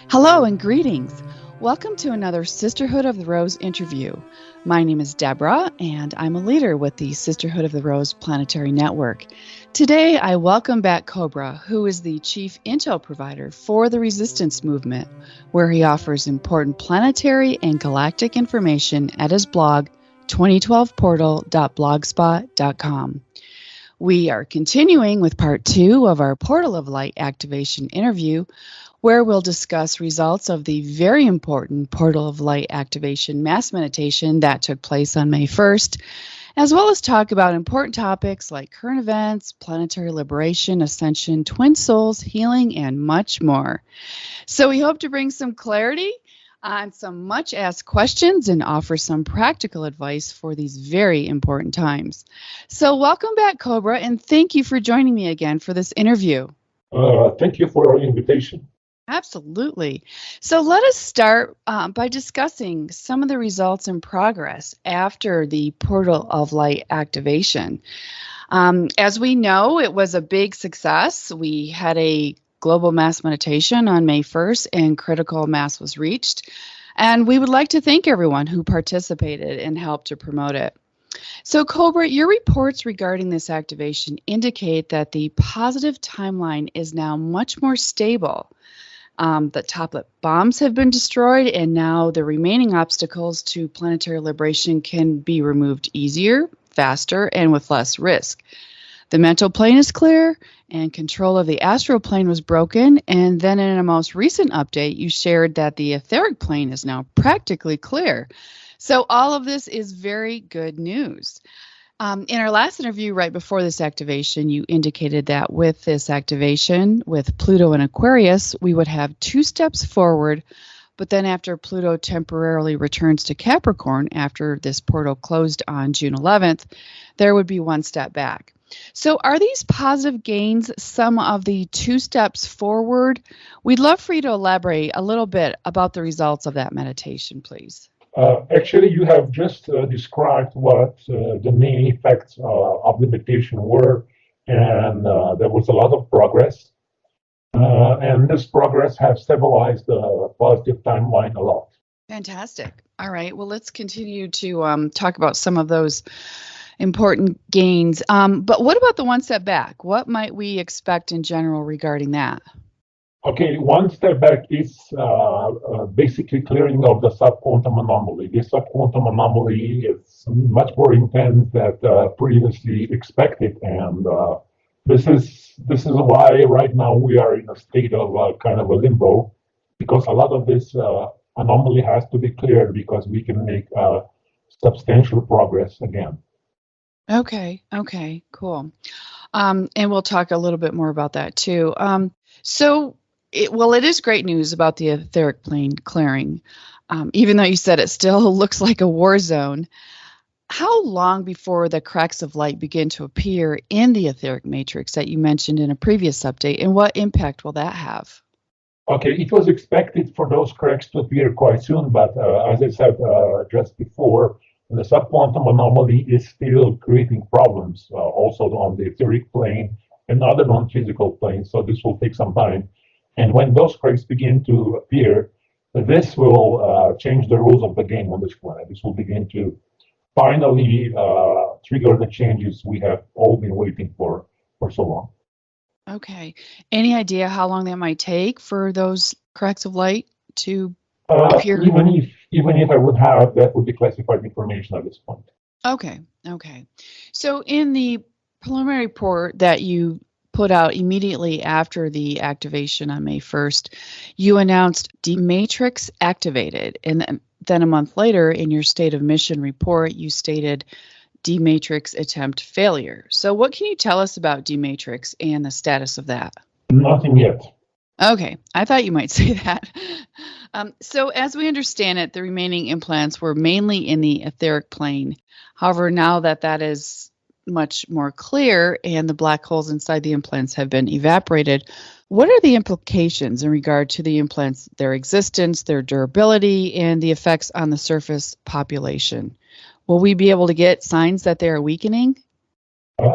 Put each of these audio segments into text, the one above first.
Hello and greetings. Welcome to another Sisterhood of the Rose interview. My name is Deborah, and I'm a leader with the Sisterhood of the Rose Planetary Network. Today, I welcome back Cobra, who is the chief intel provider for the Resistance Movement, where he offers important planetary and galactic information at his blog, 2012portal.blogspot.com. We are continuing with part 2 of our Portal of Light activation interview, where we'll discuss results of the very important Portal of Light activation mass meditation that took place on May 1st, as well as talk about important topics like current events, planetary liberation, ascension, twin souls, healing, and much more. So we hope to bring some clarity on some much asked questions and offer some practical advice for these very important times. So welcome back, Cobra, and thank you for joining me again for this interview. Thank you for your invitation. Absolutely. So let us start by discussing some of the results and progress after the Portal of Light activation. As we know, it was a big success. We had a global mass meditation on May 1st, and critical mass was reached. And we would like to thank everyone who participated and helped to promote it. So, Cobra, your reports regarding this activation indicate that the positive timeline is now much more stable. The Toplet bombs have been destroyed, and now the remaining obstacles to planetary liberation can be removed easier, faster, and with less risk. The mental plane is clear, and control of the astral plane was broken, and then in a most recent update, you shared that the etheric plane is now practically clear. So all of this is very good news. In our last interview right before this activation, you indicated that with this activation, with Pluto and Aquarius, we would have 2 steps forward, but then after Pluto temporarily returns to Capricorn after this portal closed on June 11th, there would be 1 step back. So are these positive gains some of the 2 steps forward? We'd love for you to elaborate a little bit about the results of that meditation, please. Actually, you have just described what the main effects of the meditation were, and there was a lot of progress. And this progress has stabilized the positive timeline a lot. Fantastic. All right. Well, let's continue to talk about some of those important gains. But what about the 1 step back? What might we expect in general regarding that? Okay, 1 step back is basically clearing of the subquantum anomaly. This subquantum anomaly is much more intense than previously expected, and this is why right now we are in a state of kind of a limbo, because a lot of this anomaly has to be cleared because we can make substantial progress again. Okay, cool. And we'll talk a little bit more about that too. It is great news about the etheric plane clearing, even though you said it still looks like a war zone. How long before the cracks of light begin to appear in the etheric matrix that you mentioned in a previous update, and what impact will that have? Okay, it was expected for those cracks to appear quite soon, but as I said just before, the subquantum anomaly is still creating problems also on the etheric plane and other non-physical planes, so this will take some time. And when those cracks begin to appear, this will change the rules of the game on this planet. This will begin to finally trigger the changes we have all been waiting for so long. Okay. Any idea how long that might take for those cracks of light to appear? Even if I would have, that would be classified information at this point. Okay. So in the preliminary report that you put out immediately after the activation on May 1st, you announced D-Matrix activated. And then a month later, in your State of Mission report, you stated D-Matrix attempt failure. So what can you tell us about D-Matrix and the status of that? Nothing yet. Okay, I thought you might say that. So as we understand it, the remaining implants were mainly in the etheric plane. However, now that is much more clear and the black holes inside the implants have been evaporated, what are the implications in regard to the implants, their existence, their durability, and the effects on the surface population? Will we be able to get signs that they are weakening?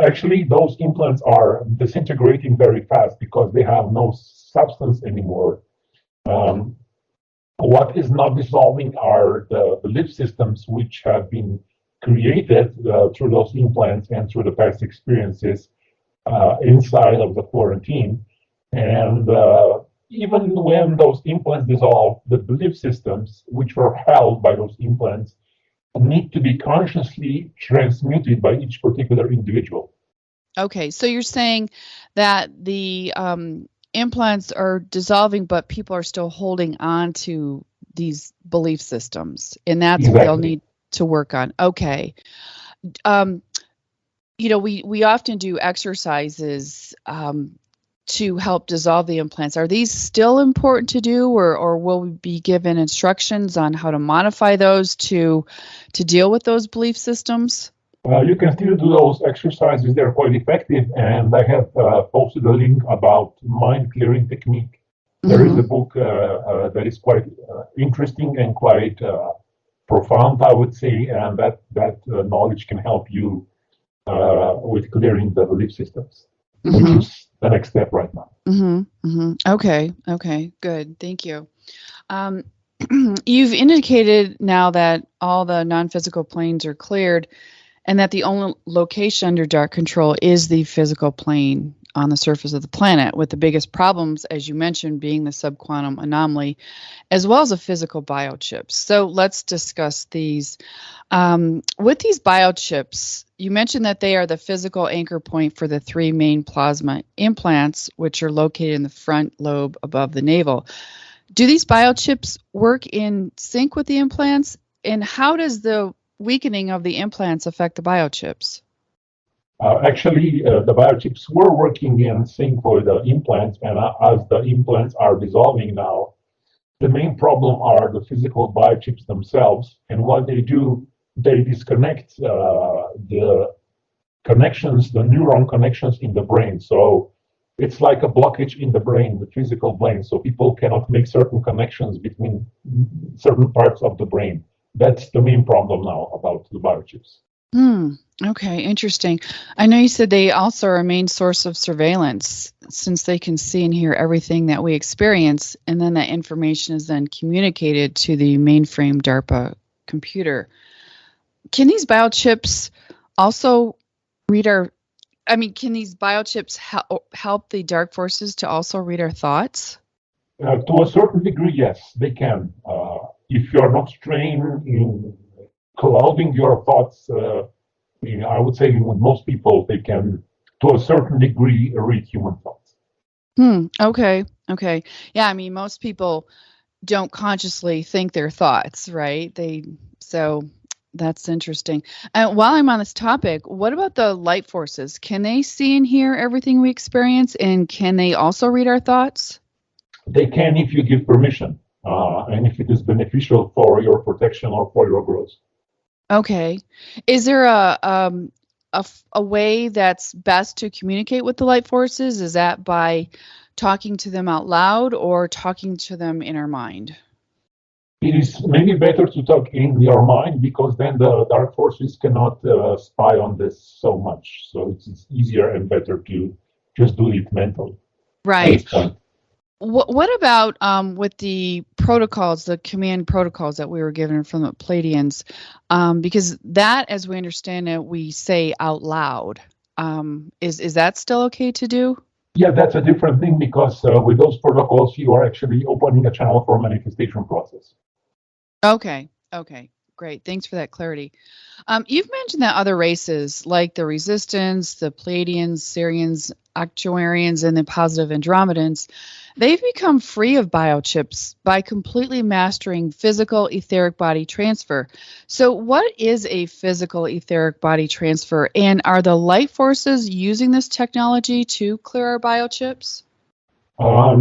Actually, those implants are disintegrating very fast because they have no substance anymore. Um, what is not dissolving are the belief systems which have been created through those implants and through the past experiences inside of the quarantine. And even when those implants dissolve, the belief systems which were held by those implants need to be consciously transmuted by each particular individual. Okay, so you're saying that the implants are dissolving, but people are still holding on to these belief systems, and that's what they'll Exactly. need to work on. Okay. Um, we often do exercises to help dissolve the implants. Are these still important to do, or will we be given instructions on how to modify those to deal with those belief systems? You can still do those exercises. They're quite effective. And I have posted a link about mind clearing technique. There is a book that is quite interesting and quite profound, I would say, and that knowledge can help you with clearing the belief systems, which is the next step right now. Okay, good. Thank you. You've indicated now that all the non-physical planes are cleared and that the only location under dark control is the physical plane on the surface of the planet, with the biggest problems, as you mentioned, being the subquantum anomaly, as well as the physical biochips. So let's discuss these. With these biochips, you mentioned that they are the physical anchor point for the three main plasma implants, which are located in the front lobe above the navel. Do these biochips work in sync with the implants? And how does the weakening of the implants affect the biochips? Actually, the biochips were working in sync with the implants, and as the implants are dissolving now, the main problem are the physical biochips themselves. And what they do, they disconnect the connections, the neuron connections in the brain. So it's like a blockage in the brain, the physical brain. So people cannot make certain connections between certain parts of the brain. That's the main problem now about the biochips. Okay, interesting. I know you said they also are a main source of surveillance, since they can see and hear everything that we experience, and then that information is then communicated to the mainframe DARPA computer. Can these biochips also read can these biochips help the dark forces to also read our thoughts? To a certain degree, yes, they can. If you're not trained in clouding your thoughts, I would say with most people, they can, to a certain degree, read human thoughts. Okay. Yeah, most people don't consciously think their thoughts, right? So that's interesting. While I'm on this topic, what about the light forces? Can they see and hear everything we experience, and can they also read our thoughts? They can if you give permission, and if it is beneficial for your protection or for your growth. Okay. Is there a way that's best to communicate with the light forces? Is that by talking to them out loud or talking to them in our mind? It is maybe better to talk in your mind, because then the dark forces cannot spy on this so much. So it's easier and better to just do it mentally. Right. At this point. What about with the protocols, the command protocols that we were given from the Pleiadians? Because that, as we understand it, we say out loud. Is that still okay to do? Yeah, that's a different thing, because with those protocols, you are actually opening a channel for manifestation process. Okay, great. Thanks for that clarity. You've mentioned that other races, like the Resistance, the Pleiadians, Sirians, Actuarians, and the Positive Andromedans, they've become free of biochips by completely mastering physical etheric body transfer. So what is a physical etheric body transfer, and are the light forces using this technology to clear our biochips?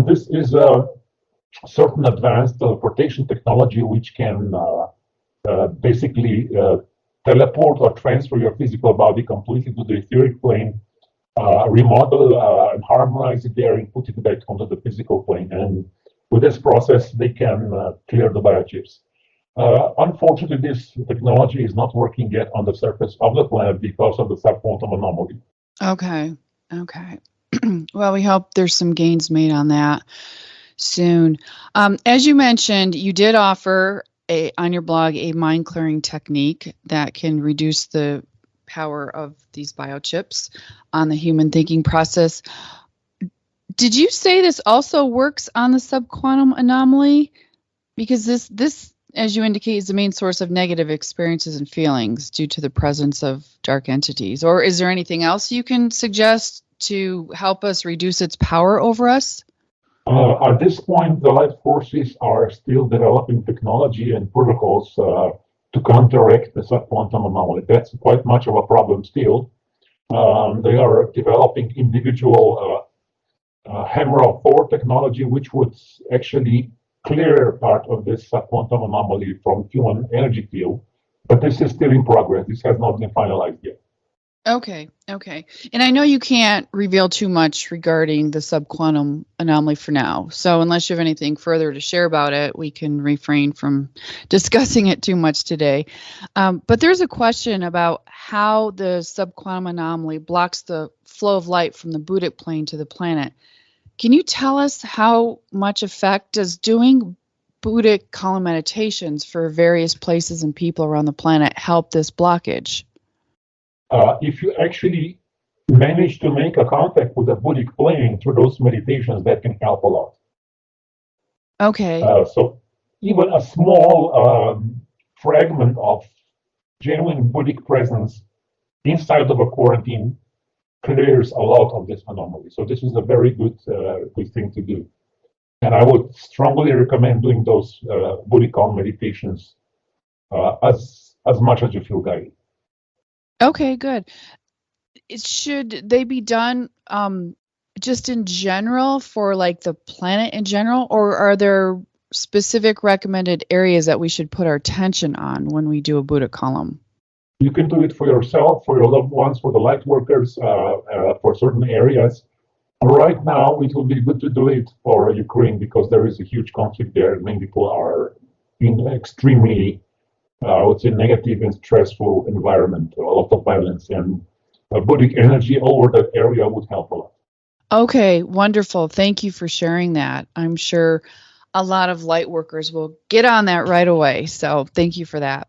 This is a certain advanced teleportation technology which can basically teleport or transfer your physical body completely to the etheric plane, remodel and harmonize it there, and put it back onto the physical plane. And with this process, they can clear the biochips. Unfortunately, this technology is not working yet on the surface of the planet because of the subquantum anomaly. Okay. Well, we hope there's some gains made on that. soon. As you mentioned, you did offer on your blog a mind clearing technique that can reduce the power of these biochips on the human thinking process. Did you say this also works on the subquantum anomaly? Because this, as you indicate, is the main source of negative experiences and feelings due to the presence of dark entities. Or is there anything else you can suggest to help us reduce its power over us? At this point, the light forces are still developing technology and protocols to counteract the subquantum anomaly. That's quite much of a problem still. They are developing individual hammer of Thor technology, which would actually clear part of this subquantum anomaly from human energy field. But this is still in progress. This has not been finalized yet. Okay. And I know you can't reveal too much regarding the subquantum anomaly for now. So unless you have anything further to share about it, we can refrain from discussing it too much today. But there's a question about how the subquantum anomaly blocks the flow of light from the Buddhic plane to the planet. Can you tell us how much effect does doing Buddhic column meditations for various places and people around the planet help this blockage? If you actually manage to make a contact with the Buddhic plane through those meditations, that can help a lot. Okay. So even a small fragment of genuine Buddhic presence inside of a quarantine clears a lot of this anomaly. So this is a very good thing to do. And I would strongly recommend doing those Buddhic calm meditations as much as you feel guided. Okay, good. Should they be done just in general for like the planet in general, or are there specific recommended areas that we should put our attention on when we do a Buddha column? You can do it for yourself, for your loved ones, for the light workers, for certain areas. Right now, it will be good to do it for Ukraine because there is a huge conflict there. Many people are in extremely, I would say, negative and stressful environment, a lot of violence, and Buddhic energy over that area would help a lot. Okay, wonderful. Thank you for sharing that. I'm sure a lot of light workers will get on that right away. So thank you for that.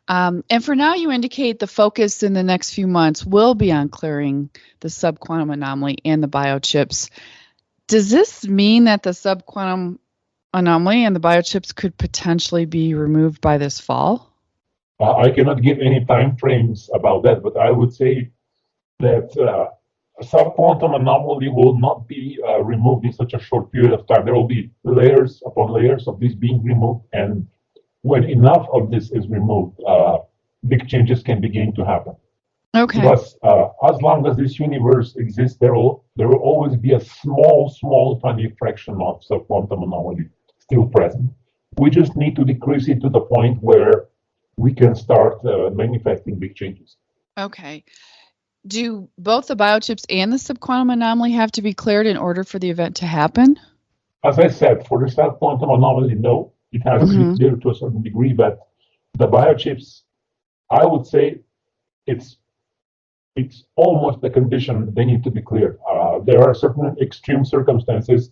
And for now, you indicate the focus in the next few months will be on clearing the subquantum anomaly and the biochips. Does this mean that the subquantum anomaly and the biochips could potentially be removed by this fall? I cannot give any time frames about that, but I would say that a subquantum anomaly will not be removed in such a short period of time. There will be layers upon layers of this being removed, and when enough of this is removed, big changes can begin to happen. Okay. Because as long as this universe exists, there will always be a small, tiny fraction of subquantum anomaly still present. We just need to decrease it to the point where we can start manifesting big changes. Okay. Do both the biochips and the subquantum anomaly have to be cleared in order for the event to happen? As I said, for the subquantum anomaly, no, it has to be cleared to a certain degree, but the biochips, I would say it's almost the condition they need to be cleared. There are certain extreme circumstances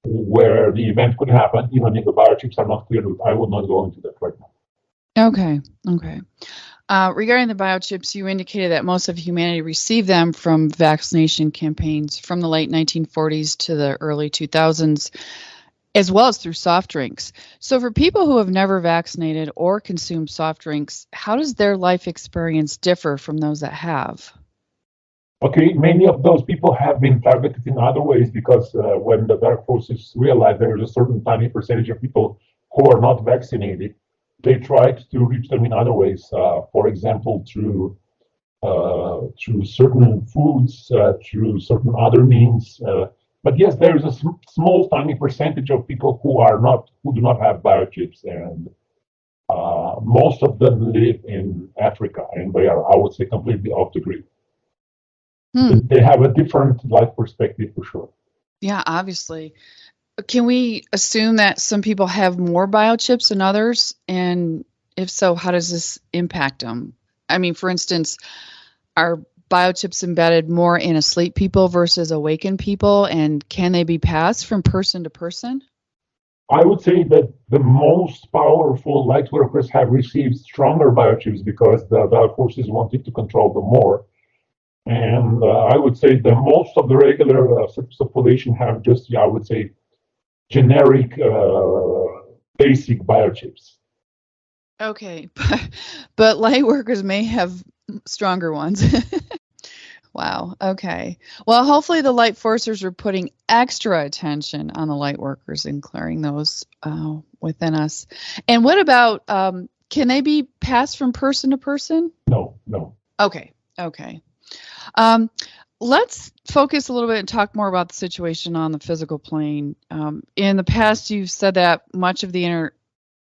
where the event could happen, even if the biochips are not cleared. I would not go into that right now. Okay. Regarding the biochips, you indicated that most of humanity received them from vaccination campaigns from the late 1940s to the early 2000s, as well as through soft drinks. So for people who have never vaccinated or consumed soft drinks, how does their life experience differ from those that have? Okay, many of those people have been targeted in other ways because when the dark forces realized there is a certain tiny percentage of people who are not vaccinated, they tried to reach them in other ways. For example, through certain foods, through certain other means. But yes, there is a small, tiny percentage of people who do not have biochips, and most of them live in Africa, and they are, I would say, completely off the grid. They have a different life perspective for sure. Yeah, obviously. Can we assume that some people have more biochips than others? And if so, how does this impact them? I mean, for instance, are biochips embedded more in asleep people versus awakened people? And can they be passed from person to person? I would say that the most powerful light workers have received stronger biochips because the dark forces wanted to control them more. And I would say that most of the regular population have just, I would say, generic basic biochips. Okay, but light workers may have stronger ones. Wow. Okay. Well, hopefully the light forcers are putting extra attention on the light workers and clearing those within us. And what about, can they be passed from person to person? No, no. Okay. Okay. Um, let's focus a little bit and talk more about the situation on the physical plane. In the past, you've said that much of the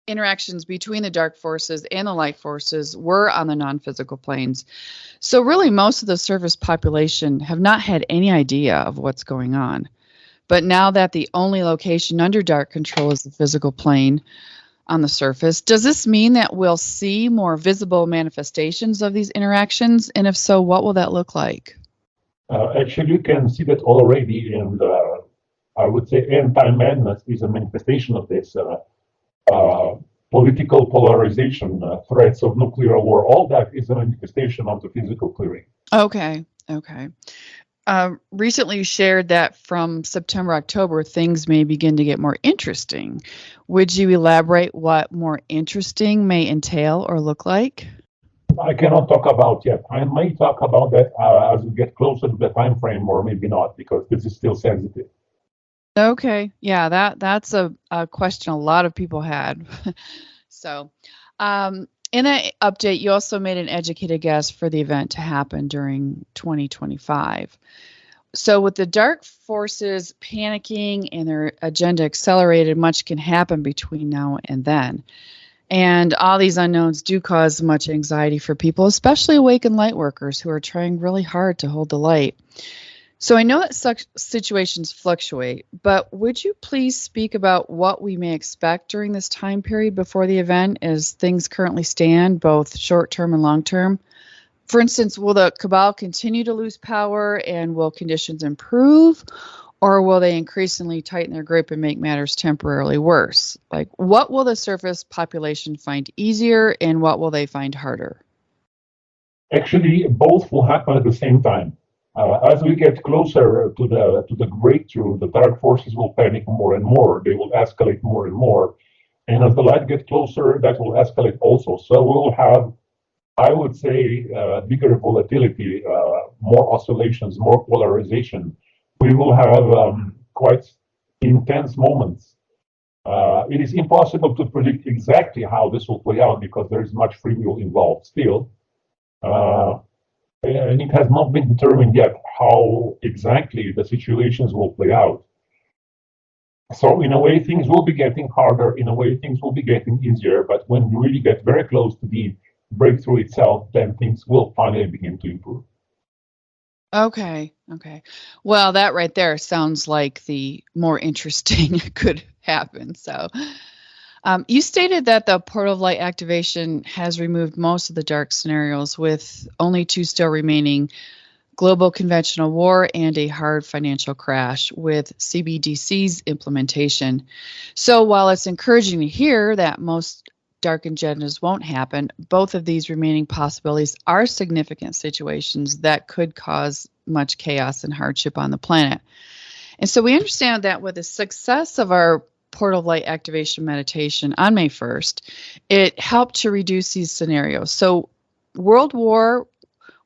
interactions between the dark forces and the light forces were on the non-physical planes. So really most of the surface population have not had any idea of what's going on. But now that the only location under dark control is the physical plane on the surface, does this mean that we'll see more visible manifestations of these interactions? And if so, what will that look like? Actually, you can see that already, and I would say end-time madness is a manifestation of this. Political polarization, threats of nuclear war, all that is a manifestation of the physical clearing. Okay. Okay. Recently you shared that from September, October, things may begin to get more interesting. Would you elaborate what more interesting may entail or look like? I cannot talk about yet. I may talk about that as we get closer to the time frame, or maybe not, because this is still sensitive. Okay. Yeah, that's a question a lot of people had. So, in that update, you also made an educated guess for the event to happen during 2025. So, with the dark forces panicking and their agenda accelerated, much can happen between now and then. And all these unknowns do cause much anxiety for people, especially awakened light workers who are trying really hard to hold the light. So I know that such situations fluctuate, but would you please speak about what we may expect during this time period before the event as things currently stand, both short-term and long-term? For instance, will the cabal continue to lose power and will conditions improve, or will they increasingly tighten their grip and make matters temporarily worse? Like, what will the surface population find easier and what will they find harder? Actually, both will happen at the same time. As we get closer to the breakthrough, the dark forces will panic more and more. They will escalate more and more. And as the light gets closer, that will escalate also. So we will have, I would say, bigger volatility, more oscillations, more polarization. We will have quite intense moments. It is impossible to predict exactly how this will play out because there is much free will involved still. And it has not been determined yet how exactly the situations will play out. So in a way, things will be getting harder. In a way, things will be getting easier. But when you really get very close to the breakthrough itself, then things will finally begin to improve. Okay. Okay. Well, that right there sounds like the more interesting could happen. So, you stated that the portal of light activation has removed most of the dark scenarios, with only two still remaining: global conventional war and a hard financial crash with CBDC's implementation. So while it's encouraging to hear that most dark agendas won't happen, both of these remaining possibilities are significant situations that could cause much chaos and hardship on the planet. And so we understand that with the success of our portal of light activation meditation on May 1st, it helped to reduce these scenarios. So world war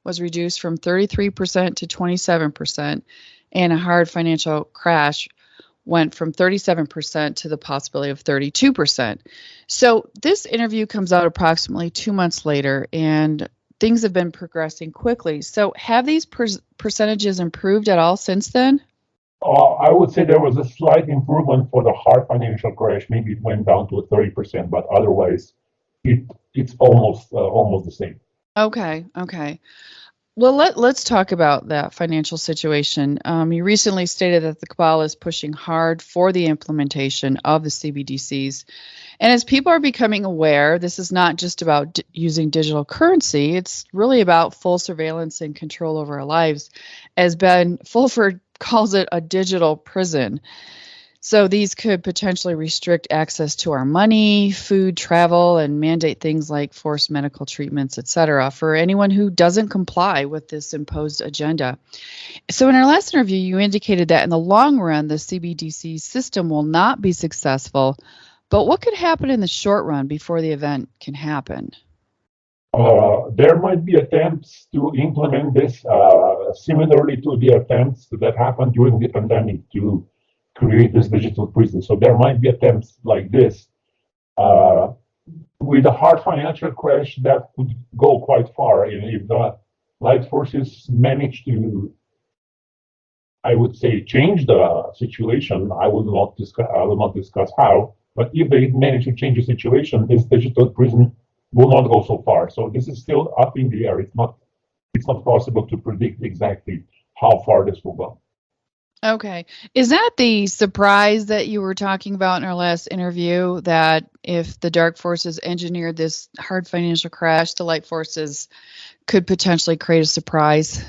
was reduced from 33% to 27%, and a hard financial crash went from 37% to the possibility of 32%. So this interview comes out approximately 2 months later, and things have been progressing quickly. So have these percentages improved at all since then? I would say there was a slight improvement for the hard financial crash. Maybe it went down to 30%, but otherwise, it's almost the same. Okay. Okay. Well, let's talk about that financial situation. You recently stated that the cabal is pushing hard for the implementation of the CBDCs. And as people are becoming aware, this is not just about using digital currency. It's really about full surveillance and control over our lives, as Ben Fulford calls it, a digital prison. So these could potentially restrict access to our money, food, travel, and mandate things like forced medical treatments, etc., for anyone who doesn't comply with this imposed agenda. So in our last interview, you indicated that in the long run, the CBDC system will not be successful. But what could happen in the short run before the event can happen? There might be attempts to implement this similarly to the attempts that happened during the pandemic to create this digital prison. So there might be attempts like this. With a hard financial crash, that could go quite far. And if the light forces manage to, I would say, change the situation, I will not discuss how. But if they manage to change the situation, this digital prison will not go so far. So this is still up in the air. It's not possible to predict exactly how far this will go. Okay. Is that the surprise that you were talking about in our last interview, that if the dark forces engineered this hard financial crash, the light forces could potentially create a surprise?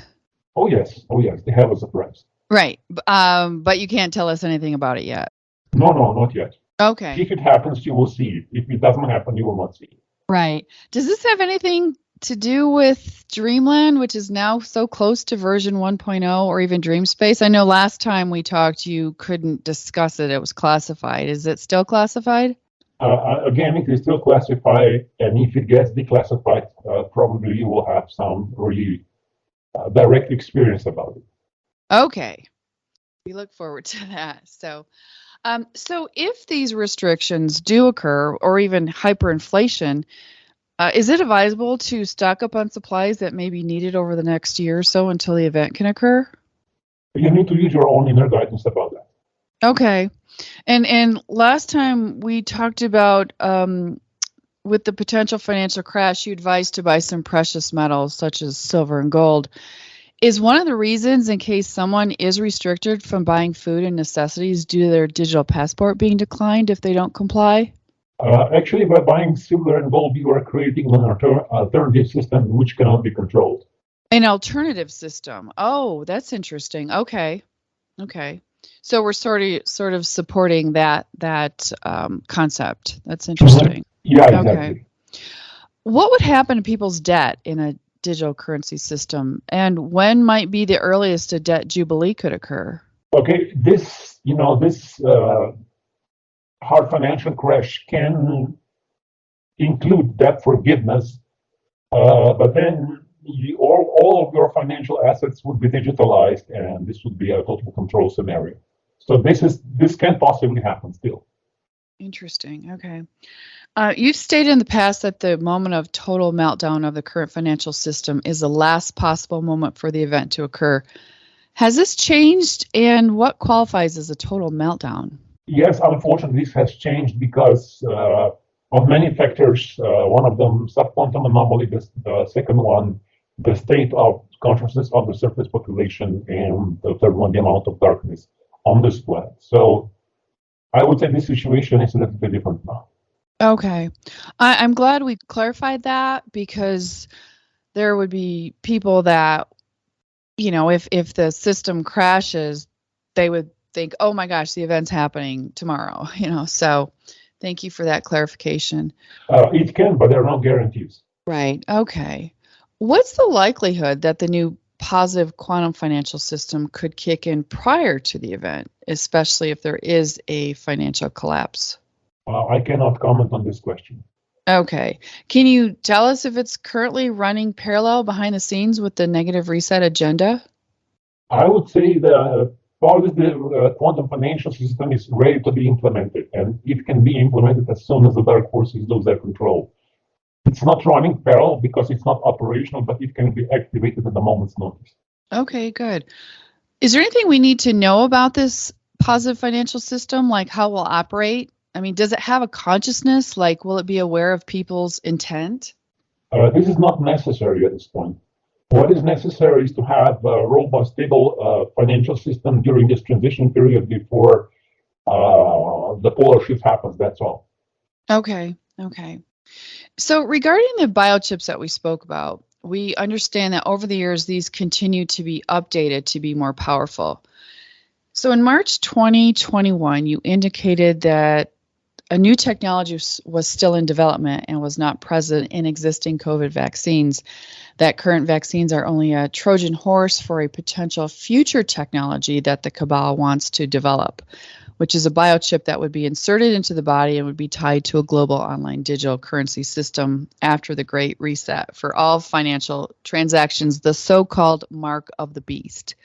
Oh yes, they have a surprise. Right. But you can't tell us anything about it yet. No, not yet. Okay. If it happens, you will see it. If it doesn't happen, you will not see it. Right. Does this have anything to do with Dreamland, which is now so close to version 1.0, or even Dreamspace? I know last time we talked, you couldn't discuss it. It was classified. Is it still classified? Again, it is still classified, and if it gets declassified, probably you will have some really direct experience about it. Okay. We look forward to that. So if these restrictions do occur, or even hyperinflation, is it advisable to stock up on supplies that may be needed over the next year or so until the event can occur? You need to use your own inner guidance about that. Okay. And last time we talked about with the potential financial crash, you advised to buy some precious metals such as silver and gold. Is one of the reasons, in case someone is restricted from buying food and necessities due to their digital passport being declined if they don't comply? Actually, by buying silver and gold, you are creating an alternative system which cannot be controlled. An alternative system. Oh, that's interesting. Okay. So we're sort of supporting that concept. That's interesting. Yeah, exactly. Okay. What would happen to people's debt in a digital currency system, and when might be the earliest a debt jubilee could occur? Okay, this hard financial crash can include debt forgiveness, but then all of your financial assets would be digitalized, and this would be a total control scenario. So this can possibly happen still. Interesting. Okay. You've stated in the past that the moment of total meltdown of the current financial system is the last possible moment for the event to occur. Has this changed, and what qualifies as a total meltdown? Yes, unfortunately, this has changed because of many factors. One of them, subquantum anomaly. The second one, the state of consciousness of the surface population, and the third one, the amount of darkness on this planet. So I would say this situation is a little bit different now. Okay. I'm glad we clarified that, because there would be people that, if the system crashes, they would think, oh my gosh, the event's happening tomorrow, so thank you for that clarification. It can, but there are no guarantees. Right. Okay. What's the likelihood that the new positive quantum financial system could kick in prior to the event, especially if there is a financial collapse? I cannot comment on this question. Okay. Can you tell us if it's currently running parallel behind the scenes with the negative reset agenda? I would say the positive quantum financial system is ready to be implemented, and it can be implemented as soon as the dark forces lose their control. It's not running parallel because it's not operational, but it can be activated at the moment's notice. Okay, good. Is there anything we need to know about this positive financial system, like how it will operate? I mean, does it have a consciousness? Like, will it be aware of people's intent? This is not necessary at this point. What is necessary is to have a robust, stable financial system during this transition period before the polar shift happens. That's all. Okay. So regarding the biochips that we spoke about, we understand that over the years, these continue to be updated to be more powerful. So in March 2021, you indicated that a new technology was still in development and was not present in existing COVID vaccines, that current vaccines are only a Trojan horse for a potential future technology that the cabal wants to develop, which is a biochip that would be inserted into the body and would be tied to a global online digital currency system after the Great Reset for all financial transactions, the so-called mark of the beast.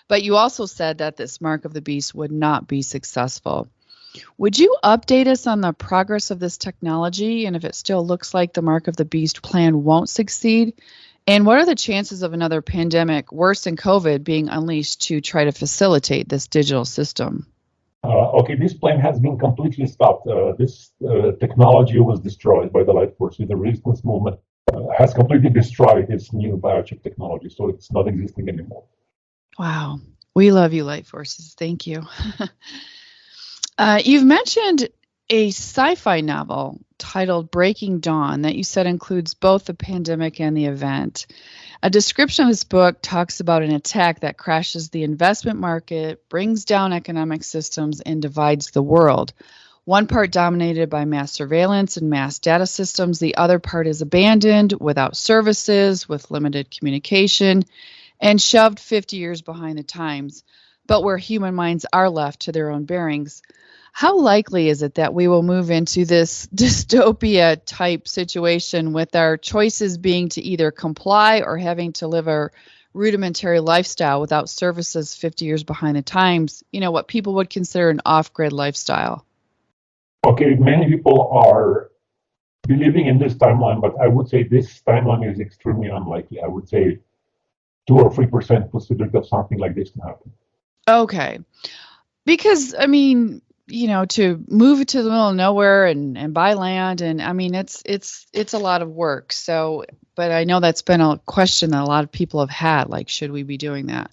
But you also said that this mark of the beast would not be successful. Would you update us on the progress of this technology and if it still looks like the mark of the beast plan won't succeed? And what are the chances of another pandemic worse than COVID being unleashed to try to facilitate this digital system? Okay, this plan has been completely stopped. This technology was destroyed by the Light Force. The resistance movement has completely destroyed this new biochip technology, so it's not existing anymore. Wow. We love you, Light Forces. Thank you. You've mentioned a sci-fi novel titled Breaking Dawn that you said includes both the pandemic and the event. A description of this book talks about an attack that crashes the investment market, brings down economic systems, and divides the world. One part dominated by mass surveillance and mass data systems. The other part is abandoned, without services, with limited communication, and shoved 50 years behind the times, but where human minds are left to their own bearings. How likely is it that we will move into this dystopia type situation with our choices being to either comply or having to live a rudimentary lifestyle without services 50 years behind the times, what people would consider an off-grid lifestyle? Okay, many people are believing in this timeline, but I would say this timeline is extremely unlikely. I would say 2 or 3% possibility of something like this to happen. Okay. Because, to move to the middle of nowhere and buy land, and it's a lot of work. So, but I know that's been a question that a lot of people have had, like, should we be doing that?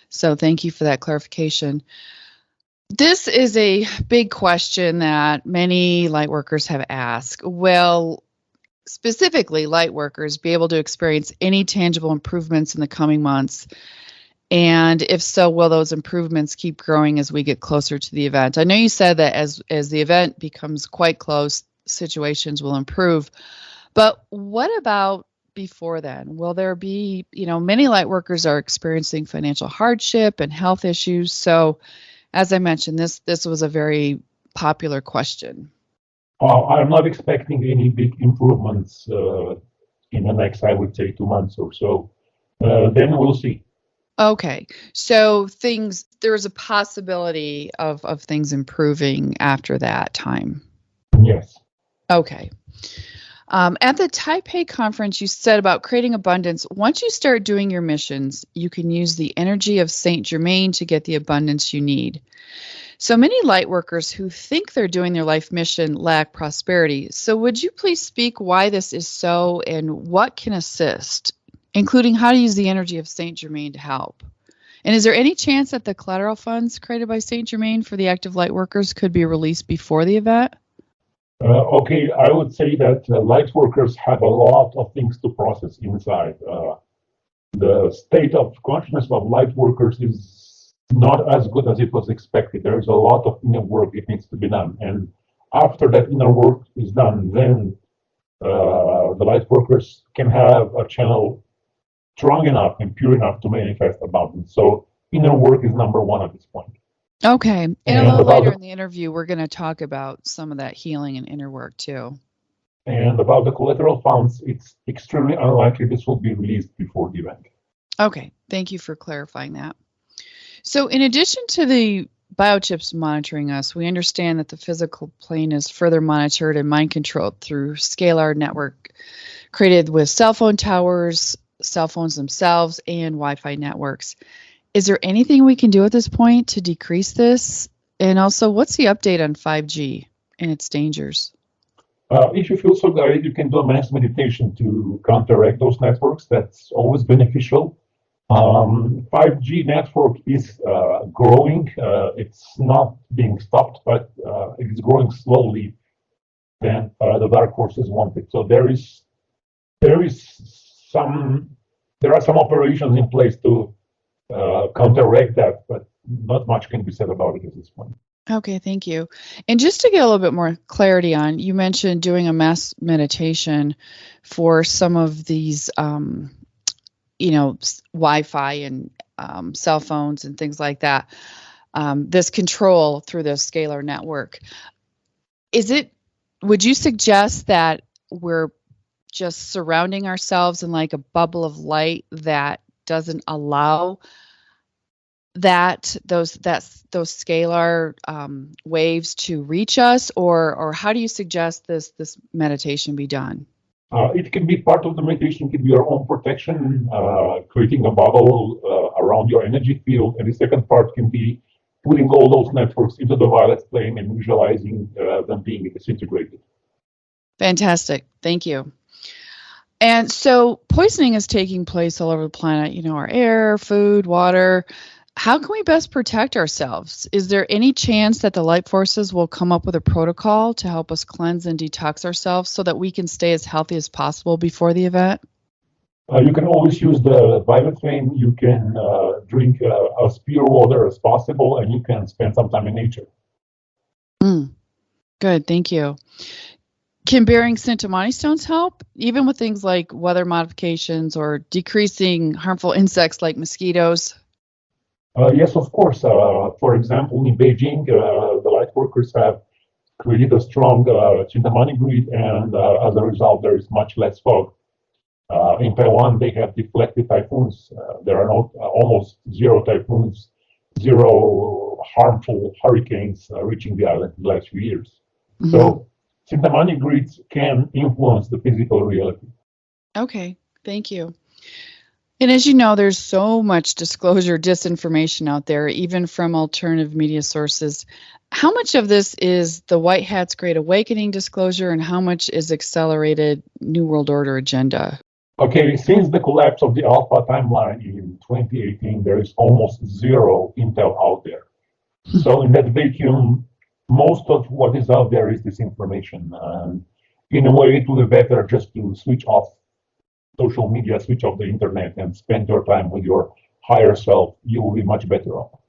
So thank you for that clarification. This is a big question that many light workers have asked. Will specifically light workers be able to experience any tangible improvements in the coming months? And if so, will those improvements keep growing as we get closer to the event? I know you said that as the event becomes quite close, situations will improve. But what about before then? Will there be, many light workers are experiencing financial hardship and health issues. So as I mentioned, this was a very popular question. I'm not expecting any big improvements in the next, I would say, 2 months or so. Then we'll see. Okay, so there is a possibility of things improving after that time. Yes. Okay. At the Taipei conference, you said about creating abundance. Once you start doing your missions, you can use the energy of Saint Germain to get the abundance you need. So many light workers who think they're doing their life mission lack prosperity. So would you please speak why this is so and what can assist, including how to use the energy of Saint Germain to help? And is there any chance that the collateral funds created by Saint Germain for the active light workers could be released before the event? Okay, I would say that light workers have a lot of things to process inside. The state of consciousness of light workers is not as good as it was expected. There is a lot of inner work that needs to be done. And after that inner work is done, then the light workers can have a channel strong enough and pure enough to manifest abundance. So inner work is number one at this point. Okay. And a little later in the interview, we're going to talk about some of that healing and inner work too. And about the collateral funds, it's extremely unlikely this will be released before the event. Okay. Thank you for clarifying that. So in addition to the biochips monitoring us, we understand that the physical plane is further monitored and mind controlled through scalar network created with cell phone towers, cell phones themselves, and Wi-Fi networks. Is there anything we can do at this point to decrease this? And also, what's the update on 5G and its dangers? If you feel so guided, you can do a mass meditation to counteract those networks. That's always beneficial. 5G network is growing. It's not being stopped, but it's growing slowly than the dark forces wanted. So there are some operations in place to counteract that, but not much can be said about it at this point. Okay, thank you. And just to get a little bit more clarity on, you mentioned doing a mass meditation for some of these, Wi-Fi and cell phones and things like that. This control through the scalar network. Would you suggest that we're just surrounding ourselves in like a bubble of light that doesn't allow those scalar waves to reach us, or how do you suggest this meditation be done? It can be part of the meditation, it can be your own protection, creating a bubble around your energy field. And the second part can be putting all those networks into the violet flame and visualizing them being disintegrated. Fantastic. Thank you. And so poisoning is taking place all over the planet, our air, food, water. How can we best protect ourselves? Is there any chance that the light forces will come up with a protocol to help us cleanse and detox ourselves so that we can stay as healthy as possible before the event? You can always use the violet flame. You can drink as pure water as possible, and you can spend some time in nature. Good, thank you. Can burying Sintamani stones help, even with things like weather modifications or decreasing harmful insects like mosquitoes? Yes, of course. For example, in Beijing, the light workers have created a strong Sintamani grid, and as a result, there is much less fog. In Taiwan, they have deflected typhoons. There are almost zero typhoons, zero harmful hurricanes reaching the island in the last few years. Mm-hmm. So Sintamani grids can influence the physical reality. Okay, thank you. And as you know, there's so much disclosure disinformation out there, even from alternative media sources. How much of this is the White Hat's Great Awakening disclosure, and how much is accelerated New World Order agenda? Okay, since the collapse of the Alpha timeline in 2018, there is almost zero intel out there. So in that vacuum, most of what is out there is disinformation. And in a way, it would be better just to switch off social media, switch off the internet, and spend your time with your higher self. You will be much better off.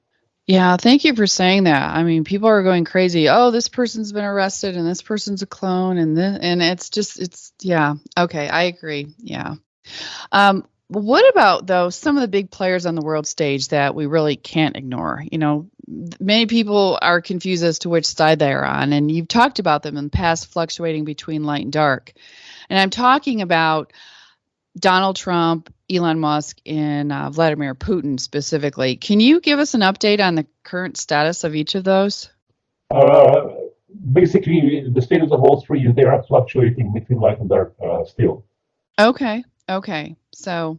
Yeah, thank you for saying that. I mean, people are going crazy. Oh, this person's been arrested, and this person's a clone, and yeah. Okay, I agree. Yeah. What about, though, some of the big players on the world stage that we really can't ignore? Many people are confused as to which side they are on, and you've talked about them in the past, fluctuating between light and dark. And I'm talking about Donald Trump, Elon Musk, and Vladimir Putin specifically. Can you give us an update on the current status of each of those? Basically, the status of all three is they are fluctuating between light and dark still. Okay. So,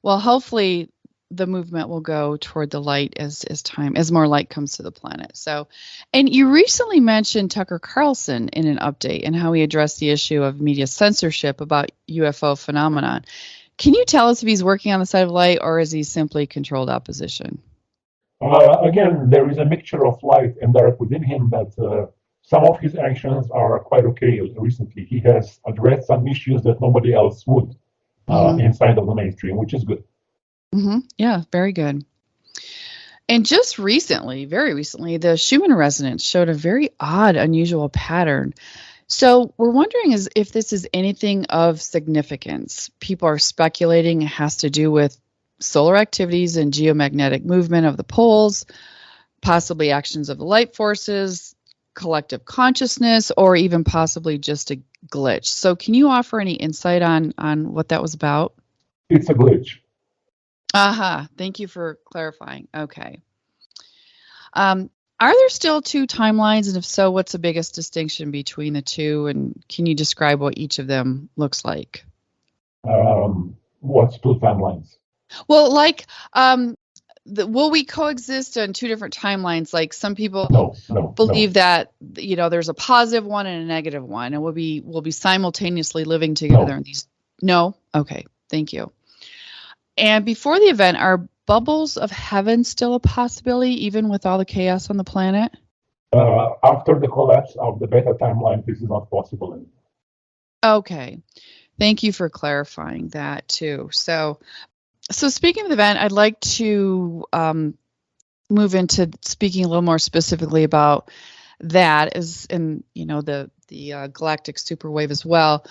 well, hopefully the movement will go toward the light as more light comes to the planet. So, and you recently mentioned Tucker Carlson in an update and how he addressed the issue of media censorship about UFO phenomenon. Can you tell us if he's working on the side of light, or is he simply controlled opposition? Again, there is a mixture of light and dark within him, but some of his actions are quite okay. Recently, he has addressed some issues that nobody else would inside of the mainstream, which is good. Mm-hmm. Yeah, very good. And just recently, very recently, the Schumann resonance showed a very odd, unusual pattern. So we're wondering if this is anything of significance. People are speculating it has to do with solar activities and geomagnetic movement of the poles, possibly actions of the light forces, collective consciousness, or even possibly just a glitch. So can you offer any insight on what that was about? It's a glitch. Aha, thank you for clarifying. Okay. Are there still two timelines? And if so, what's the biggest distinction between the two? And can you describe what each of them looks like? What's two timelines? Well, like, will we coexist on two different timelines? Like some people believe that, there's a positive one and a negative one, and we'll be simultaneously living together in these. No? Okay. Thank you. And before the event, are bubbles of heaven still a possibility, even with all the chaos on the planet? After the collapse of the beta timeline, this is not possible anymore. Okay. Thank you for clarifying that, too. So speaking of the event, I'd like to move into speaking a little more specifically about that, is in the galactic superwave as well.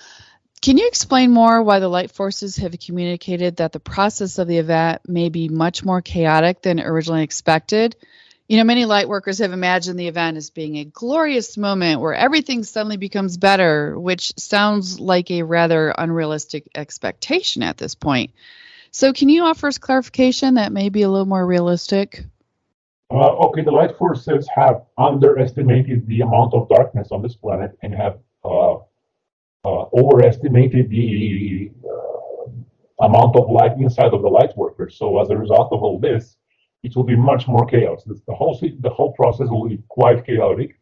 Can you explain more why the light forces have communicated that the process of the event may be much more chaotic than originally expected? Many light workers have imagined the event as being a glorious moment where everything suddenly becomes better, which sounds like a rather unrealistic expectation at this point. So can you offer us clarification that may be a little more realistic? Okay, the light forces have underestimated the amount of darkness on this planet and have overestimated the amount of light inside of the light workers. So as a result of all this, it will be much more chaos. The whole process will be quite chaotic.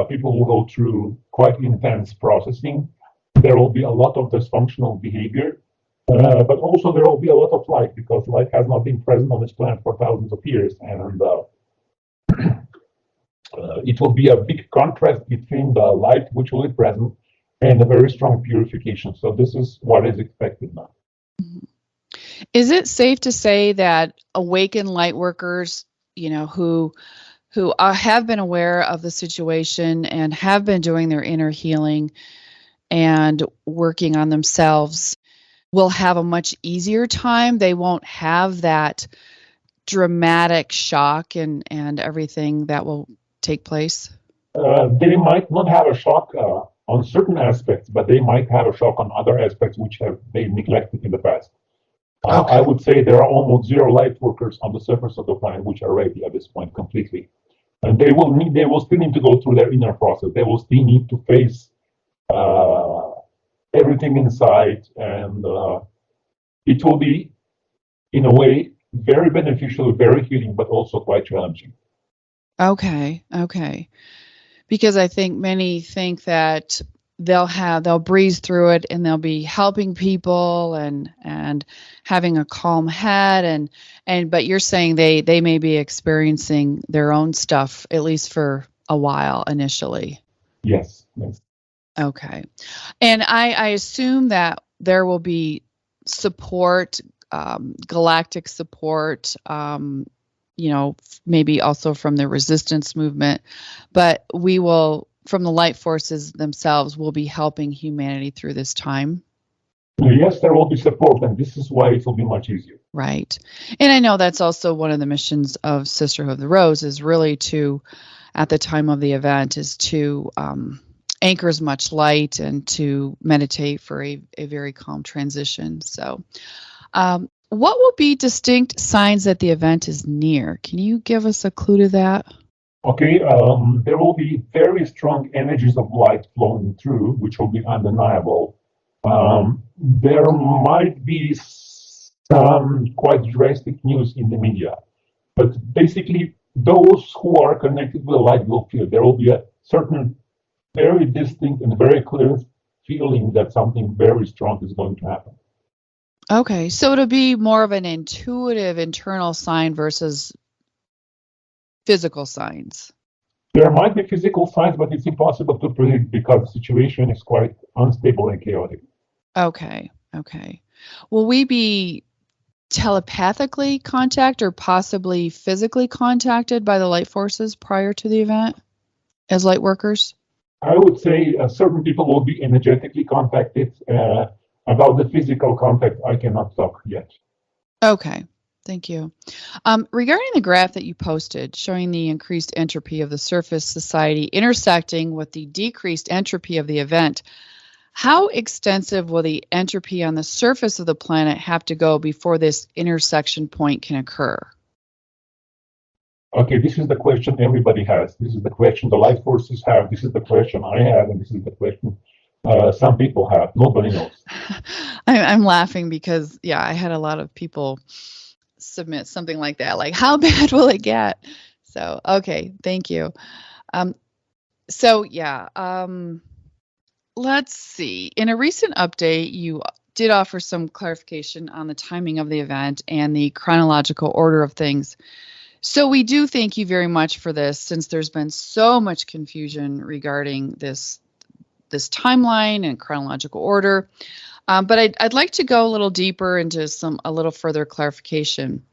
People will go through quite intense processing. There will be a lot of dysfunctional behavior, but also there will be a lot of light because light has not been present on this planet for thousands of years, and it will be a big contrast between the light which will be present and a very strong purification. So this is what is expected now. Is it safe to say that awakened light workers, who have been aware of the situation and have been doing their inner healing and working on themselves, will have a much easier time? They won't have that dramatic shock and everything that will take place? They might not have a shock on certain aspects, but they might have a shock on other aspects which have been neglected in the past. Okay. I would say there are almost zero light workers on the surface of the planet which are ready at this point completely. And they will still need to go through their inner process. They will still need to face everything inside, and it will be, in a way, very beneficial, very healing, but also quite challenging. Okay. Because I think many think that they'll breeze through it and they'll be helping people and having a calm head but you're saying they may be experiencing their own stuff, at least for a while initially. Yes. Okay. And I assume that there will be support, galactic support, maybe also from the resistance movement, but we will, from the light forces themselves, will be helping humanity through this time. Yes, there will be support, and this is why it will be much easier. Right. And I know that's also one of the missions of Sisterhood of the Rose, is really to, at the time of the event, is to anchor as much light and to meditate for a very calm transition. So what will be distinct signs that the event is near? Can you give us a clue to that? Okay, there will be very strong energies of light flowing through, which will be undeniable. There might be some quite drastic news in the media, but basically those who are connected with the light will feel there will be a certain very distinct and very clear feeling that something very strong is going to happen. Okay, so it'll be more of an intuitive internal sign versus physical signs. There might be physical signs, but it's impossible to predict because the situation is quite unstable and chaotic. Okay. Will we be telepathically contacted or possibly physically contacted by the light forces prior to the event as light workers? I would say certain people will be energetically contacted. About the physical contact, I cannot talk yet. Okay, thank you. Regarding the graph that you posted showing the increased entropy of the surface society intersecting with the decreased entropy of the event, how extensive will the entropy on the surface of the planet have to go before this intersection point can occur? Okay, this is the question everybody has. This is the question the light forces have. This is the question I have, and this is the question some people have. Nobody knows. I'm laughing because, I had a lot of people submit something like that, like, how bad will it get? So, okay, thank you. Let's see. In a recent update, you did offer some clarification on the timing of the event and the chronological order of things. So we do thank you very much for this, since there's been so much confusion regarding this timeline and chronological order. But I'd like to go a little deeper into a little further clarification.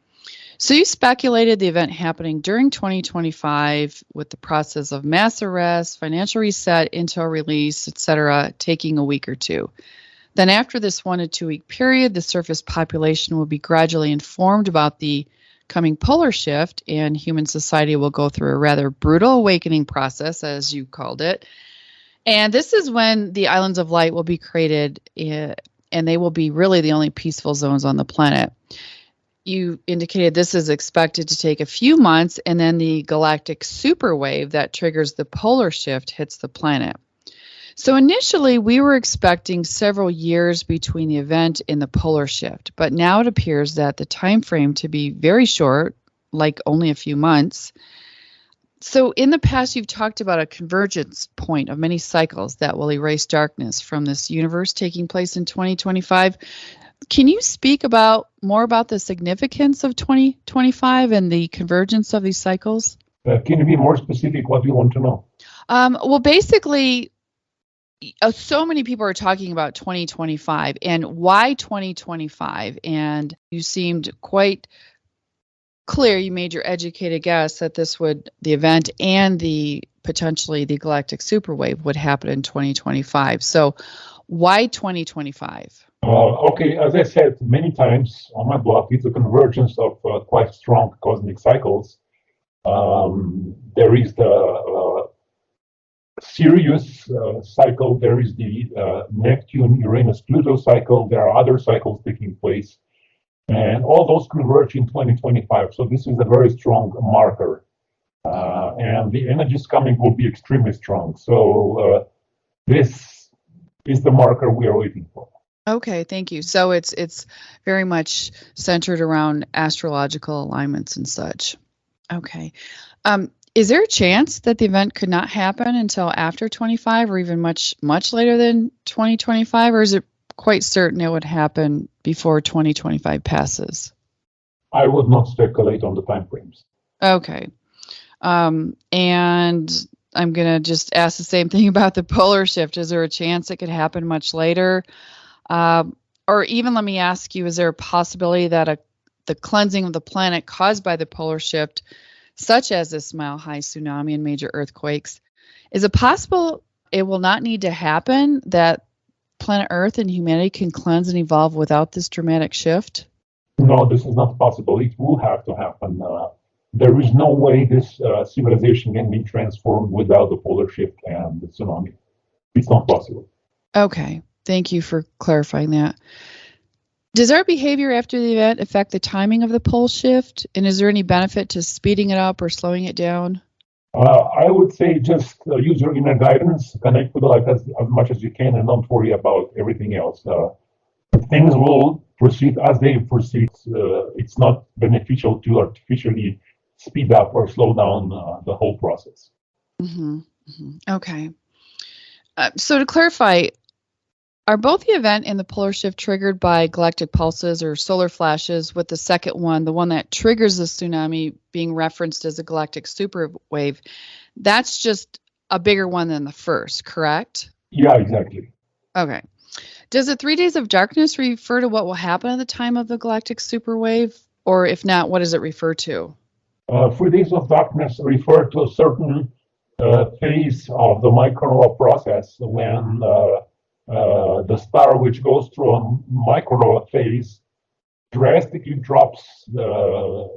So you speculated the event happening during 2025 with the process of mass arrest, financial reset, intel release, etc., taking a week or two. Then after this 1 to 2 week period, the surface population will be gradually informed about the coming polar shift, and human society will go through a rather brutal awakening process, as you called it. And this is when the islands of light will be created, and they will be really the only peaceful zones on the planet. You indicated this is expected to take a few months, and then the galactic superwave that triggers the polar shift hits the planet. So initially, we were expecting several years between the event and the polar shift, but now it appears that the time frame to be very short, like only a few months. So in the past, you've talked about a convergence point of many cycles that will erase darkness from this universe taking place in 2025. Can you speak more about the significance of 2025 and the convergence of these cycles? Can you be more specific? What do you want to know? Well, basically, so many people are talking about 2025 and why 2025. And you seemed quite clear. You made your educated guess that the event and potentially the galactic superwave would happen in 2025. So why 2025? Okay, as I said many times on my blog, it's a convergence of quite strong cosmic cycles. There is the Sirius cycle, there is the Neptune-Uranus-Pluto cycle, there are other cycles taking place, and all those converge in 2025. So this is a very strong marker, and the energies coming will be extremely strong. So this is the marker we are waiting for. Okay, thank you. So it's very much centered around astrological alignments and such. Okay. Is there a chance that the event could not happen until after 25 or even much later than 2025, or is it quite certain it would happen before 2025 passes? I would not speculate on the time frames. Okay. And I'm going to just ask the same thing about the polar shift. Is there a chance it could happen much later? Or even let me ask you, is there a possibility that the cleansing of the planet caused by the polar shift, such as this mile-high tsunami and major earthquakes, is it possible it will not need to happen, that planet Earth and humanity can cleanse and evolve without this dramatic shift? No, this is not possible. It will have to happen. There is no way this civilization can be transformed without the polar shift and the tsunami. It's not possible. Okay. Thank you for clarifying that. Does our behavior after the event affect the timing of the pole shift? And is there any benefit to speeding it up or slowing it down? I would say just use your inner guidance, connect with the light as much as you can, and don't worry about everything else. Things will proceed as they proceed. It's not beneficial to artificially speed up or slow down the whole process. Mm-hmm. Mm-hmm. Okay. So to clarify, are both the event and the polar shift triggered by galactic pulses or solar flashes, with the second one, the one that triggers the tsunami, being referenced as a galactic superwave? That's just a bigger one than the first, correct? Yeah, exactly. Okay. Does the 3 days of darkness refer to what will happen at the time of the galactic superwave? Or if not, what does it refer to? 3 days of darkness refer to a certain phase of the micronova process when the star, which goes through a micronova phase, drastically drops the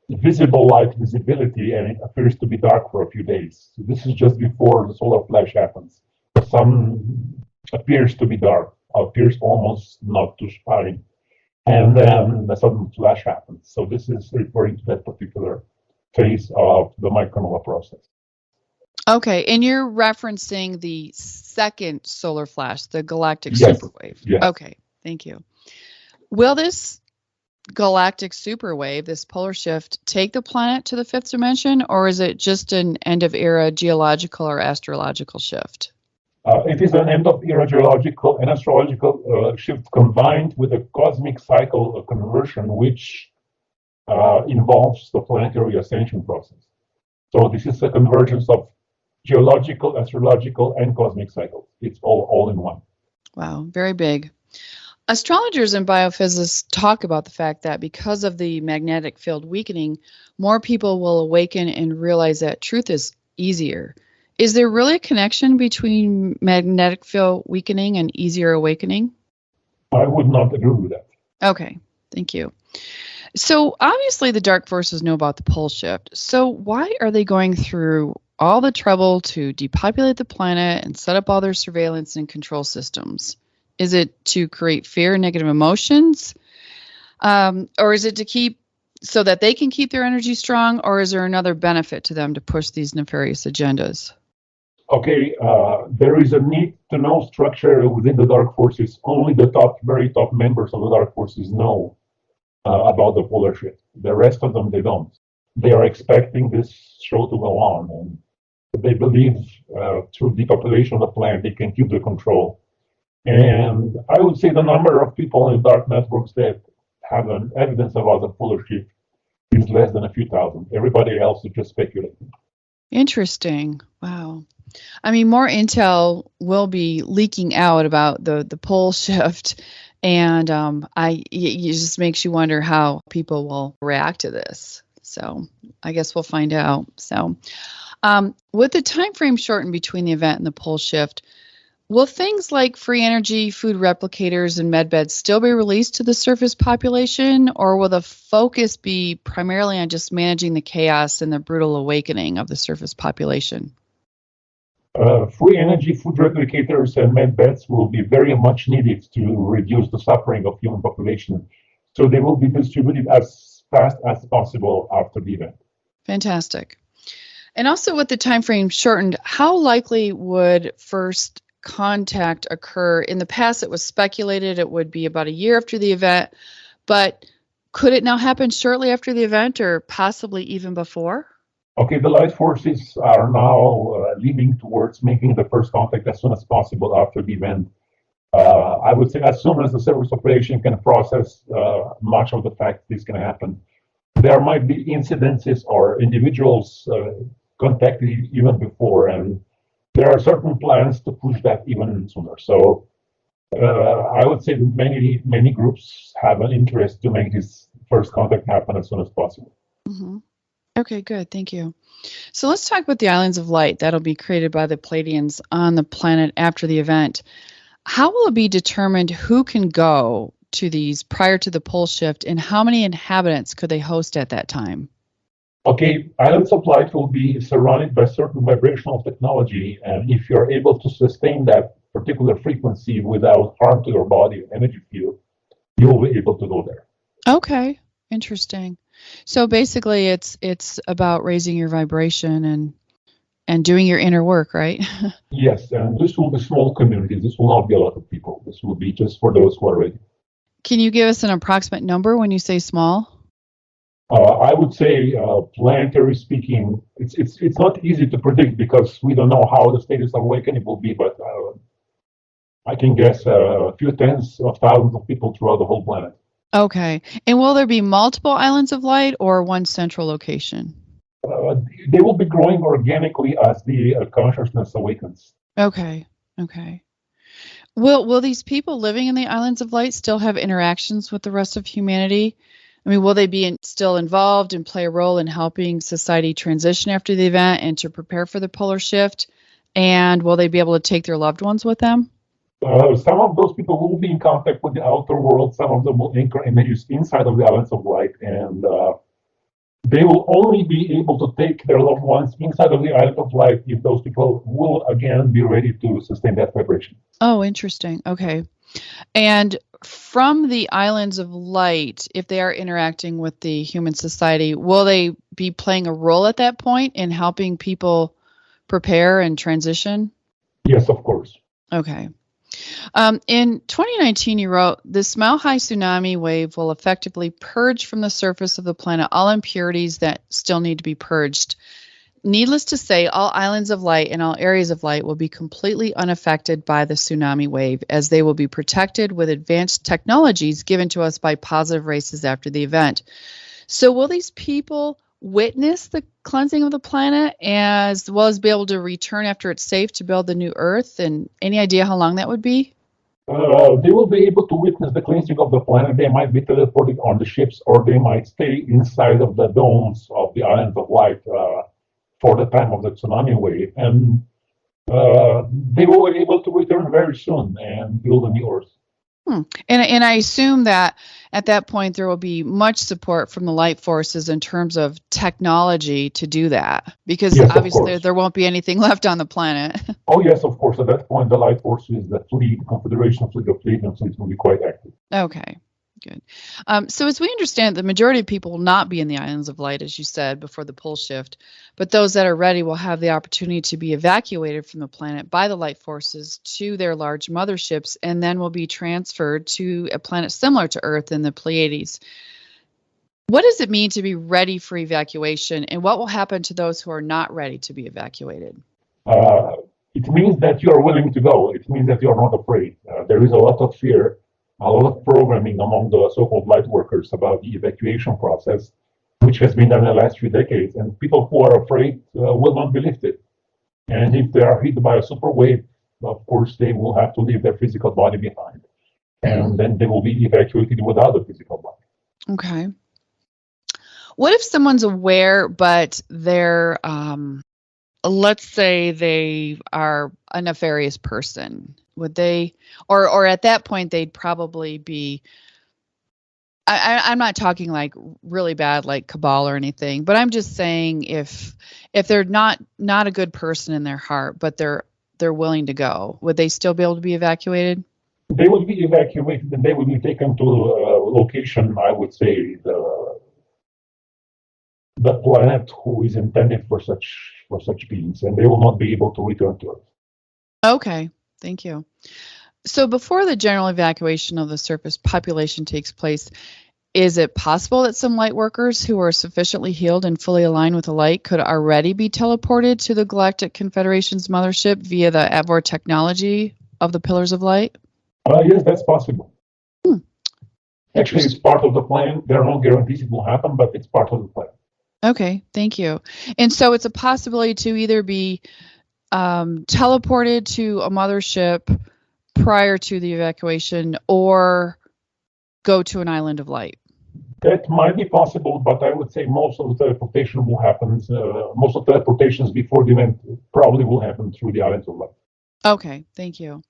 visible light visibility, and it appears to be dark for a few days. So this is just before the solar flash happens. The sun appears to be dark, appears almost not to shine, and then the sudden flash happens. So this is referring to that particular phase of the micronova process. Okay, and you're referencing the second solar flash, the galactic superwave. Yes. Okay, thank you. Will this galactic superwave, this polar shift, take the planet to the fifth dimension, or is it just an end-of-era geological or astrological shift? It is an end-of-era geological and astrological shift combined with a cosmic cycle of conversion, which involves the planetary ascension process. So this is a convergence of geological, astrological, and cosmic cycles. It's all in one. Wow, very big. Astrologers and biophysicists talk about the fact that because of the magnetic field weakening, more people will awaken and realize that truth is easier. Is there really a connection between magnetic field weakening and easier awakening? I would not agree with that. Okay, thank you. So obviously the dark forces know about the pole shift. So why are they going through all the trouble to depopulate the planet and set up all their surveillance and control systems? Is it to create fear and negative emotions? Or is it to keep so that they can keep their energy strong? Or is there another benefit to them to push these nefarious agendas? Okay, there is a need to know structure within the dark forces. Only the very top members of the dark forces know about the polar shift. The rest of them, they don't. They are expecting this show to go on, and they believe through depopulation of the planet, they can keep the control. And I would say the number of people in dark networks that have an evidence about the polar shift is less than a few thousand. Everybody else is just speculating. Interesting. Wow. I mean, more intel will be leaking out about the pole shift, and it just makes you wonder how people will react to this. So I guess we'll find out. So with the time frame shortened between the event and the pole shift, will things like free energy, food replicators, and medbeds still be released to the surface population, or will the focus be primarily on just managing the chaos and the brutal awakening of the surface population? Free energy, food replicators, and medbeds will be very much needed to reduce the suffering of human population. So they will be distributed as fast as possible after the event. Fantastic. And also with the time frame shortened, how likely would first contact occur? In the past, it was speculated it would be about a year after the event, but could it now happen shortly after the event or possibly even before? Okay, the light forces are now leaning towards making the first contact as soon as possible after the event. I would say as soon as the surface population can process much of the fact this can happen. There might be incidences or individuals contacted even before, and there are certain plans to push that even sooner. So I would say that many groups have an interest to make this first contact happen as soon as possible. Mm-hmm. Okay, good. Thank you. So let's talk about the islands of light that'll be created by the Pleiadians on the planet after the event. How will it be determined who can go to these prior to the pole shift, and how many inhabitants could they host at that time? Okay, islands of light will be surrounded by certain vibrational technology, and if you're able to sustain that particular frequency without harm to your body or energy field, you'll be able to go there. Okay, interesting. So basically, it's about raising your vibration and doing your inner work, right? Yes, and this will be small communities. This will not be a lot of people. This will be just for those who are ready. Can you give us an approximate number when you say small? I would say, planetary speaking, it's not easy to predict because we don't know how the status of awakening will be, but I can guess a few tens of thousands of people throughout the whole planet. Okay. And will there be multiple islands of light or one central location? They will be growing organically as the consciousness awakens. Okay. Okay. Will these people living in the islands of light still have interactions with the rest of humanity? I mean, will they be still involved and play a role in helping society transition after the event and to prepare for the polar shift? And will they be able to take their loved ones with them? Some of those people will be in contact with the outer world. Some of them will anchor images inside of the islands of light, and they will only be able to take their loved ones inside of the island of light if those people will again be ready to sustain that vibration. Oh, interesting. Okay. And from the islands of light, if they are interacting with the human society, will they be playing a role at that point in helping people prepare and transition? Yes, of course. Okay. In 2019, you wrote, this mile-high tsunami wave will effectively purge from the surface of the planet all impurities that still need to be purged. Needless to say, all islands of light and all areas of light will be completely unaffected by the tsunami wave, as they will be protected with advanced technologies given to us by positive races after the event. So will these people witness the cleansing of the planet as well as be able to return after it's safe to build the new Earth? And any idea how long that would be? They will be able to witness the cleansing of the planet. They might be teleported on the ships, or they might stay inside of the domes of the islands of light for the time of the tsunami wave. And they will be able to return very soon and build a new Earth. And I assume that at that point there will be much support from the light forces in terms of technology to do that, because Yes, obviously there won't be anything left on the planet. Oh, yes, of course. At that point, the light forces, the fleet, Confederation fleet, the fleet, and fleet will be quite active. Okay, good. So as we understand, the majority of people will not be in the islands of light, as you said, before the pole shift, but those that are ready will have the opportunity to be evacuated from the planet by the light forces to their large motherships, and then will be transferred to a planet similar to Earth in the Pleiades. What does it mean to be ready for evacuation, and what will happen to those who are not ready to be evacuated? It means that you are willing to go. It means that you are not afraid. There is a lot of fear, a lot of programming among the so-called light workers about the evacuation process, which has been done in the last few decades. And people who are afraid will not be lifted. And if they are hit by a super wave, of course, they will have to leave their physical body behind. And then they will be evacuated without a physical body. Okay. What if someone's aware, but they're, let's say they are a nefarious person? Would they, or at that point, they'd probably be, I'm not talking like really bad, like cabal or anything, but I'm just saying if they're not a good person in their heart, but they're willing to go, would they still be able to be evacuated? They will be evacuated and they will be taken to a location, I would say, the planet who is intended for such beings, and they will not be able to return to Earth. Okay, thank you. So before the general evacuation of the surface population takes place, is it possible that some light workers who are sufficiently healed and fully aligned with the light could already be teleported to the Galactic Confederation's mothership via the Avor technology of the Pillars of Light? Yes, that's possible. Actually, it's part of the plan. There are no guarantees it will happen, but it's part of the plan. Okay, thank you. And so it's a possibility to either be teleported to a mothership prior to the evacuation or go to an island of light. That might be possible, but I would say most of the teleportation will happen. Most of the teleportations before the event probably will happen through the islands of light. Okay, thank you.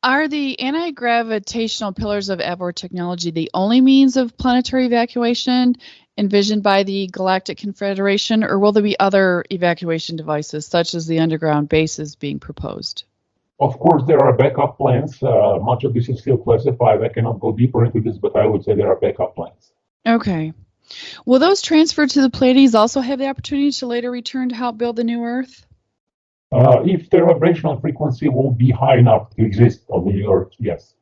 Are the anti-gravitational pillars of Avor technology the only means of planetary evacuation envisioned by the Galactic Confederation, or will there be other evacuation devices, such as the underground bases, being proposed? Of course, there are backup plans. Much of this is still classified. I cannot go deeper into this, but I would say there are backup plans. Okay. Will those transferred to the Pleiades also have the opportunity to later return to help build the new Earth? If their vibrational frequency won't be high enough to exist on the new Earth, yes.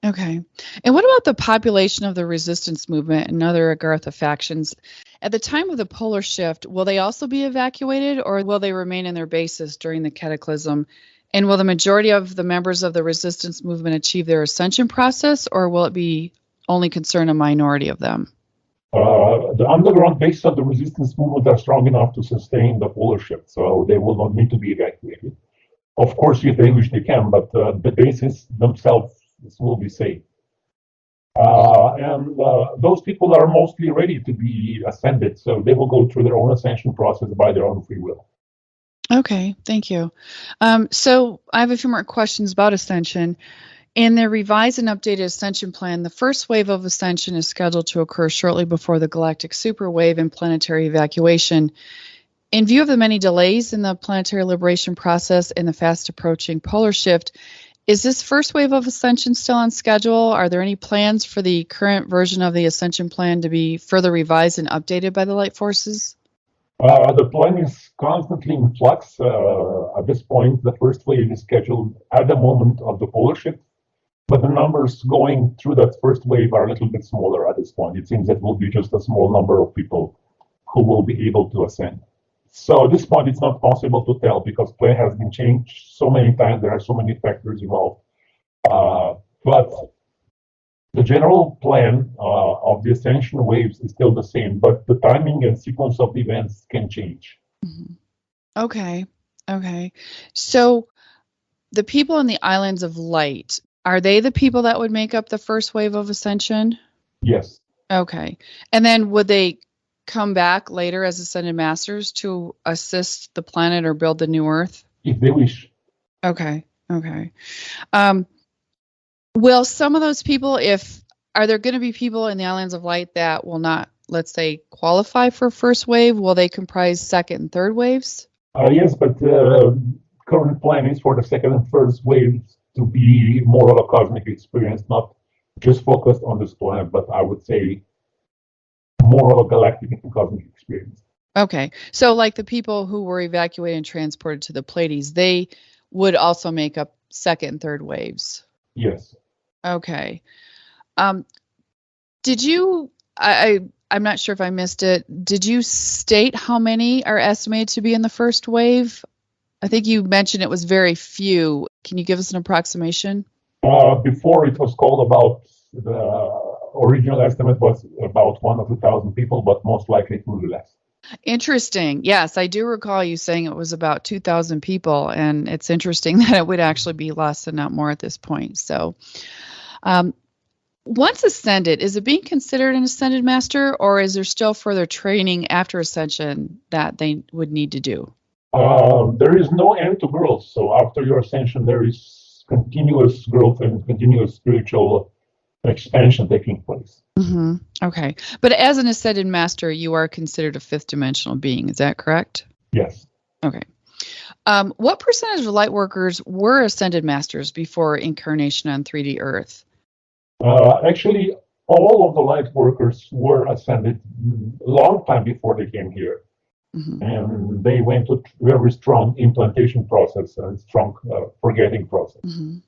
Okay. And what about the population of the resistance movement and other Agartha factions? At the time of the polar shift, will they also be evacuated, or will they remain in their bases during the cataclysm? And will the majority of the members of the resistance movement achieve their ascension process, or will it be only concern a minority of them? The underground bases of the resistance movement are strong enough to sustain the polar shift, so they will not need to be evacuated. Of course, if they wish, they can, but the bases themselves will be safe. And those people are mostly ready to be ascended, so they will go through their own ascension process by their own free will. Okay, thank you. So I have a few more questions about Ascension. In the revised and updated Ascension plan, the first wave of Ascension is scheduled to occur shortly before the Galactic Superwave and planetary evacuation. In view of the many delays in the planetary liberation process and the fast approaching polar shift, is this first wave of Ascension still on schedule? Are there any plans for the current version of the Ascension plan to be further revised and updated by the light forces? The plan is constantly in flux. At this point, the first wave is scheduled at the moment of the polar shift, but the numbers going through that first wave are a little bit smaller at this point. It seems that will be just a small number of people who will be able to ascend. So at this point, it's not possible to tell because plan has been changed so many times. There are so many factors involved. But the general plan of the ascension waves is still the same, but the timing and sequence of the events can change. Mm-hmm. Okay. So the people in the Islands of Light, are they the people that would make up the first wave of Ascension? Yes. Okay. And then would they come back later as Ascended Masters to assist the planet or build the new Earth? If they wish. Okay. Will some of those people, are there going to be people in the Islands of Light that will not, let's say, qualify for first wave? Will they comprise second and third waves? Yes, but current plan is for the second and first waves to be more of a cosmic experience, not just focused on this planet, but I would say more of a galactic and cosmic experience. Okay. So like the people who were evacuated and transported to the Pleiades, they would also make up second and third waves? Yes. Okay. Did you, I'm not sure if I missed it, did you state how many are estimated to be in the first wave? I think you mentioned it was very few. Can you give us an approximation? Before it was called about, the original estimate was about 1 or 2,000 people, but most likely it will be less. Interesting. Yes, I do recall you saying it was about 2,000 people, and it's interesting that it would actually be less and not more at this point. So, once ascended, is it being considered an ascended master, or is there still further training after ascension that they would need to do? There is no end to growth. So after your ascension, there is continuous growth and continuous spiritual expansion taking place. Mm-hmm. Okay. But as an ascended master, you are considered a fifth dimensional being. Is that correct? Yes. Okay. What percentage of light workers were ascended masters before incarnation on 3D Earth? Actually, all of the light workers were ascended a long time before they came here. Mm-hmm. And they went to very strong implantation process and strong forgetting process. Mm-hmm.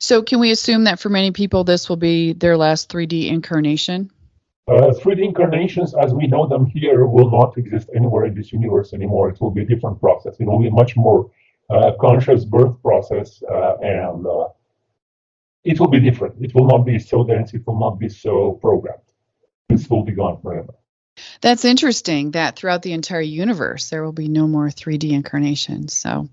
So can we assume that for many people, this will be their last 3D incarnation? 3D incarnations, as we know them here, will not exist anywhere in this universe anymore. It will be a different process. It will be a much more conscious birth process, and it will be different. It will not be so dense. It will not be so programmed. This will be gone forever. That's interesting that throughout the entire universe, there will be no more 3D incarnations. So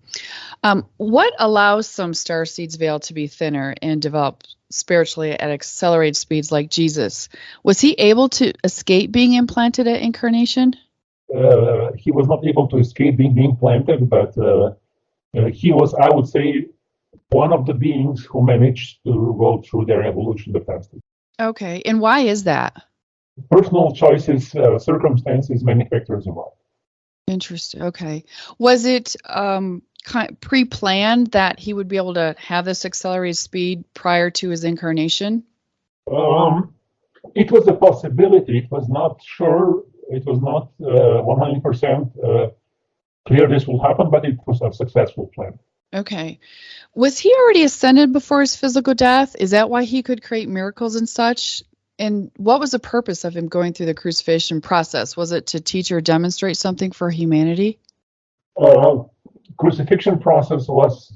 what allows some starseeds' veil to be thinner and develop spiritually at accelerated speeds like Jesus? Was he able to escape being implanted at incarnation? He was not able to escape being implanted, but he was, I would say, one of the beings who managed to go through their evolution the fastest. Okay, and why is that? Personal choices, circumstances, many factors involved. Interesting. Okay. Was it pre-planned that he would be able to have this accelerated speed prior to his incarnation? It was a possibility. It was not sure. It was not 100% clear this will happen, but it was a successful plan. Okay. Was he already ascended before his physical death? Is that why he could create miracles and such? And what was the purpose of him going through the crucifixion process? Was it to teach or demonstrate something for humanity? Crucifixion process was,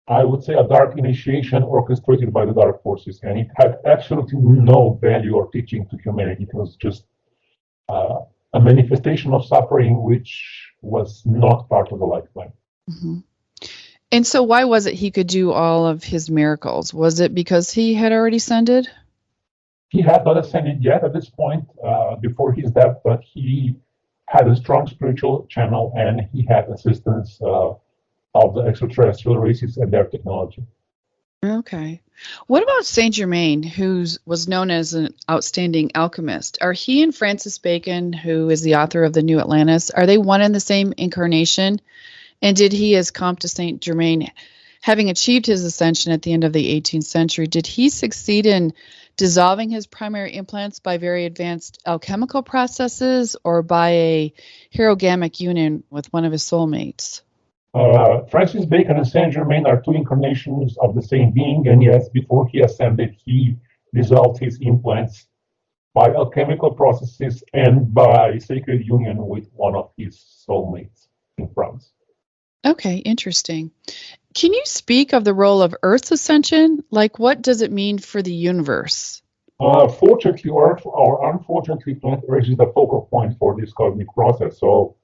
I would say, a dark initiation orchestrated by the dark forces, and it had absolutely no value or teaching to humanity. It was just a manifestation of suffering, which was not part of the life plan. Mm-hmm. And so why was it he could do all of his miracles? Was it because he had already ascended? He had not ascended yet at this point before his death, but he had a strong spiritual channel and he had assistance of the extraterrestrial races and their technology. Okay. What about Saint Germain, who was known as an outstanding alchemist? Are he and Francis Bacon, who is the author of the New Atlantis, are they one and the same incarnation? And did he, as Comte de Saint Germain, having achieved his ascension at the end of the 18th century, did he succeed in dissolving his primary implants by very advanced alchemical processes or by a herogamic union with one of his soulmates? Francis Bacon and Saint Germain are two incarnations of the same being, and yes, before he ascended, he dissolved his implants by alchemical processes and by sacred union with one of his soulmates in France. Okay, interesting. Can you speak of the role of Earth's ascension? Like, what does it mean for the universe? Fortunately or unfortunately, planet Earth is the focal point for this cosmic process. So,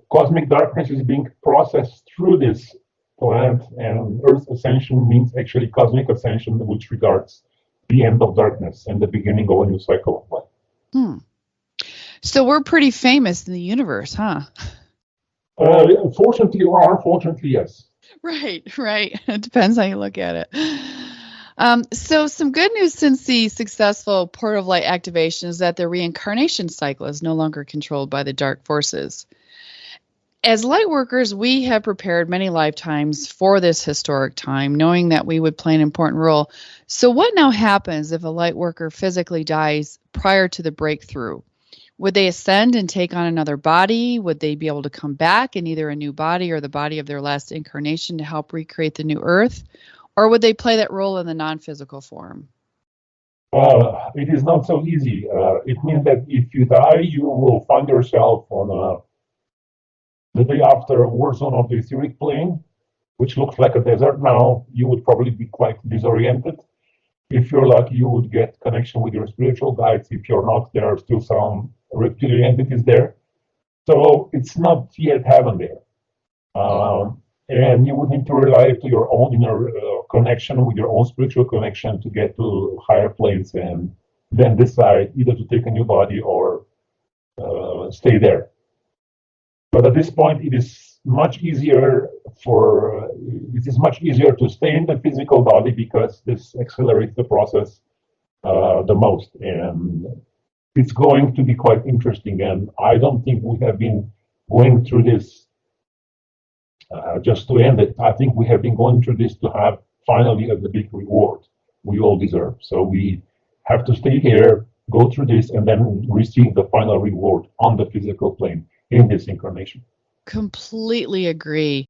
cosmic darkness is being processed through this planet, and Earth's ascension means actually cosmic ascension, which regards the end of darkness and the beginning of a new cycle of life. Hmm. So we're pretty famous in the universe, huh? Fortunately or unfortunately, yes. Right. It depends how you look at it. So some good news since the successful Port of Light activation is that the reincarnation cycle is no longer controlled by the dark forces. As light workers, we have prepared many lifetimes for this historic time, knowing that we would play an important role. So what now happens if a light worker physically dies prior to the breakthrough? Would they ascend and take on another body? Would they be able to come back in either a new body or the body of their last incarnation to help recreate the new Earth? Or would they play that role in the non-physical form? It is not so easy. It means that if you die, you will find yourself on the day after a war zone of the etheric plane, which looks like a desert now. You would probably be quite disoriented. If you're lucky, you would get connection with your spiritual guides. If you're not, there are still some reptilian entities there. So it's not yet heaven there. And you would need to rely to your own inner connection with your own spiritual connection to get to higher planes and then decide either to take a new body or stay there. But at this point, it is much easier to stay in the physical body because this accelerates the process the most, and it's going to be quite interesting. And I don't think we have been going through this just to end it. I think we have been going through this to have finally the big reward we all deserve. So we have to stay here, go through this, and then receive the final reward on the physical plane in this incarnation. Completely agree.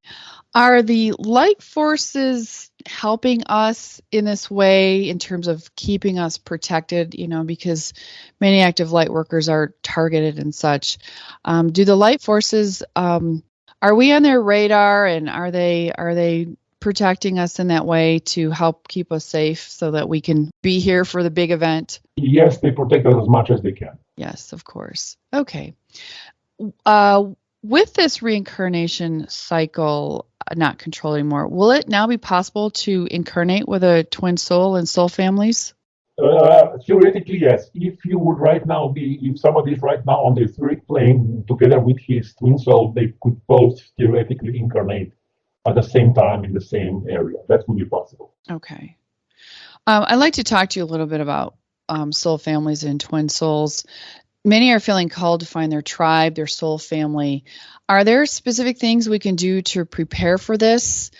Are the light forces helping us in this way in terms of keeping us protected, because many active light workers are targeted and such? Do the light forces, are we on their radar, and are they protecting us in that way to help keep us safe so that we can be here for the big event? Yes, they protect us as much as they can. Yes, of course. Okay. With this reincarnation cycle not controlled anymore, will it now be possible to incarnate with a twin soul and soul families? Theoretically, yes. If somebody is right now on the etheric plane together with his twin soul, they could both theoretically incarnate at the same time in the same area. That would be possible. Okay. I'd like to talk to you a little bit about soul families and twin souls. Many are feeling called to find their tribe, their soul family. Are there specific things we can do to prepare for this?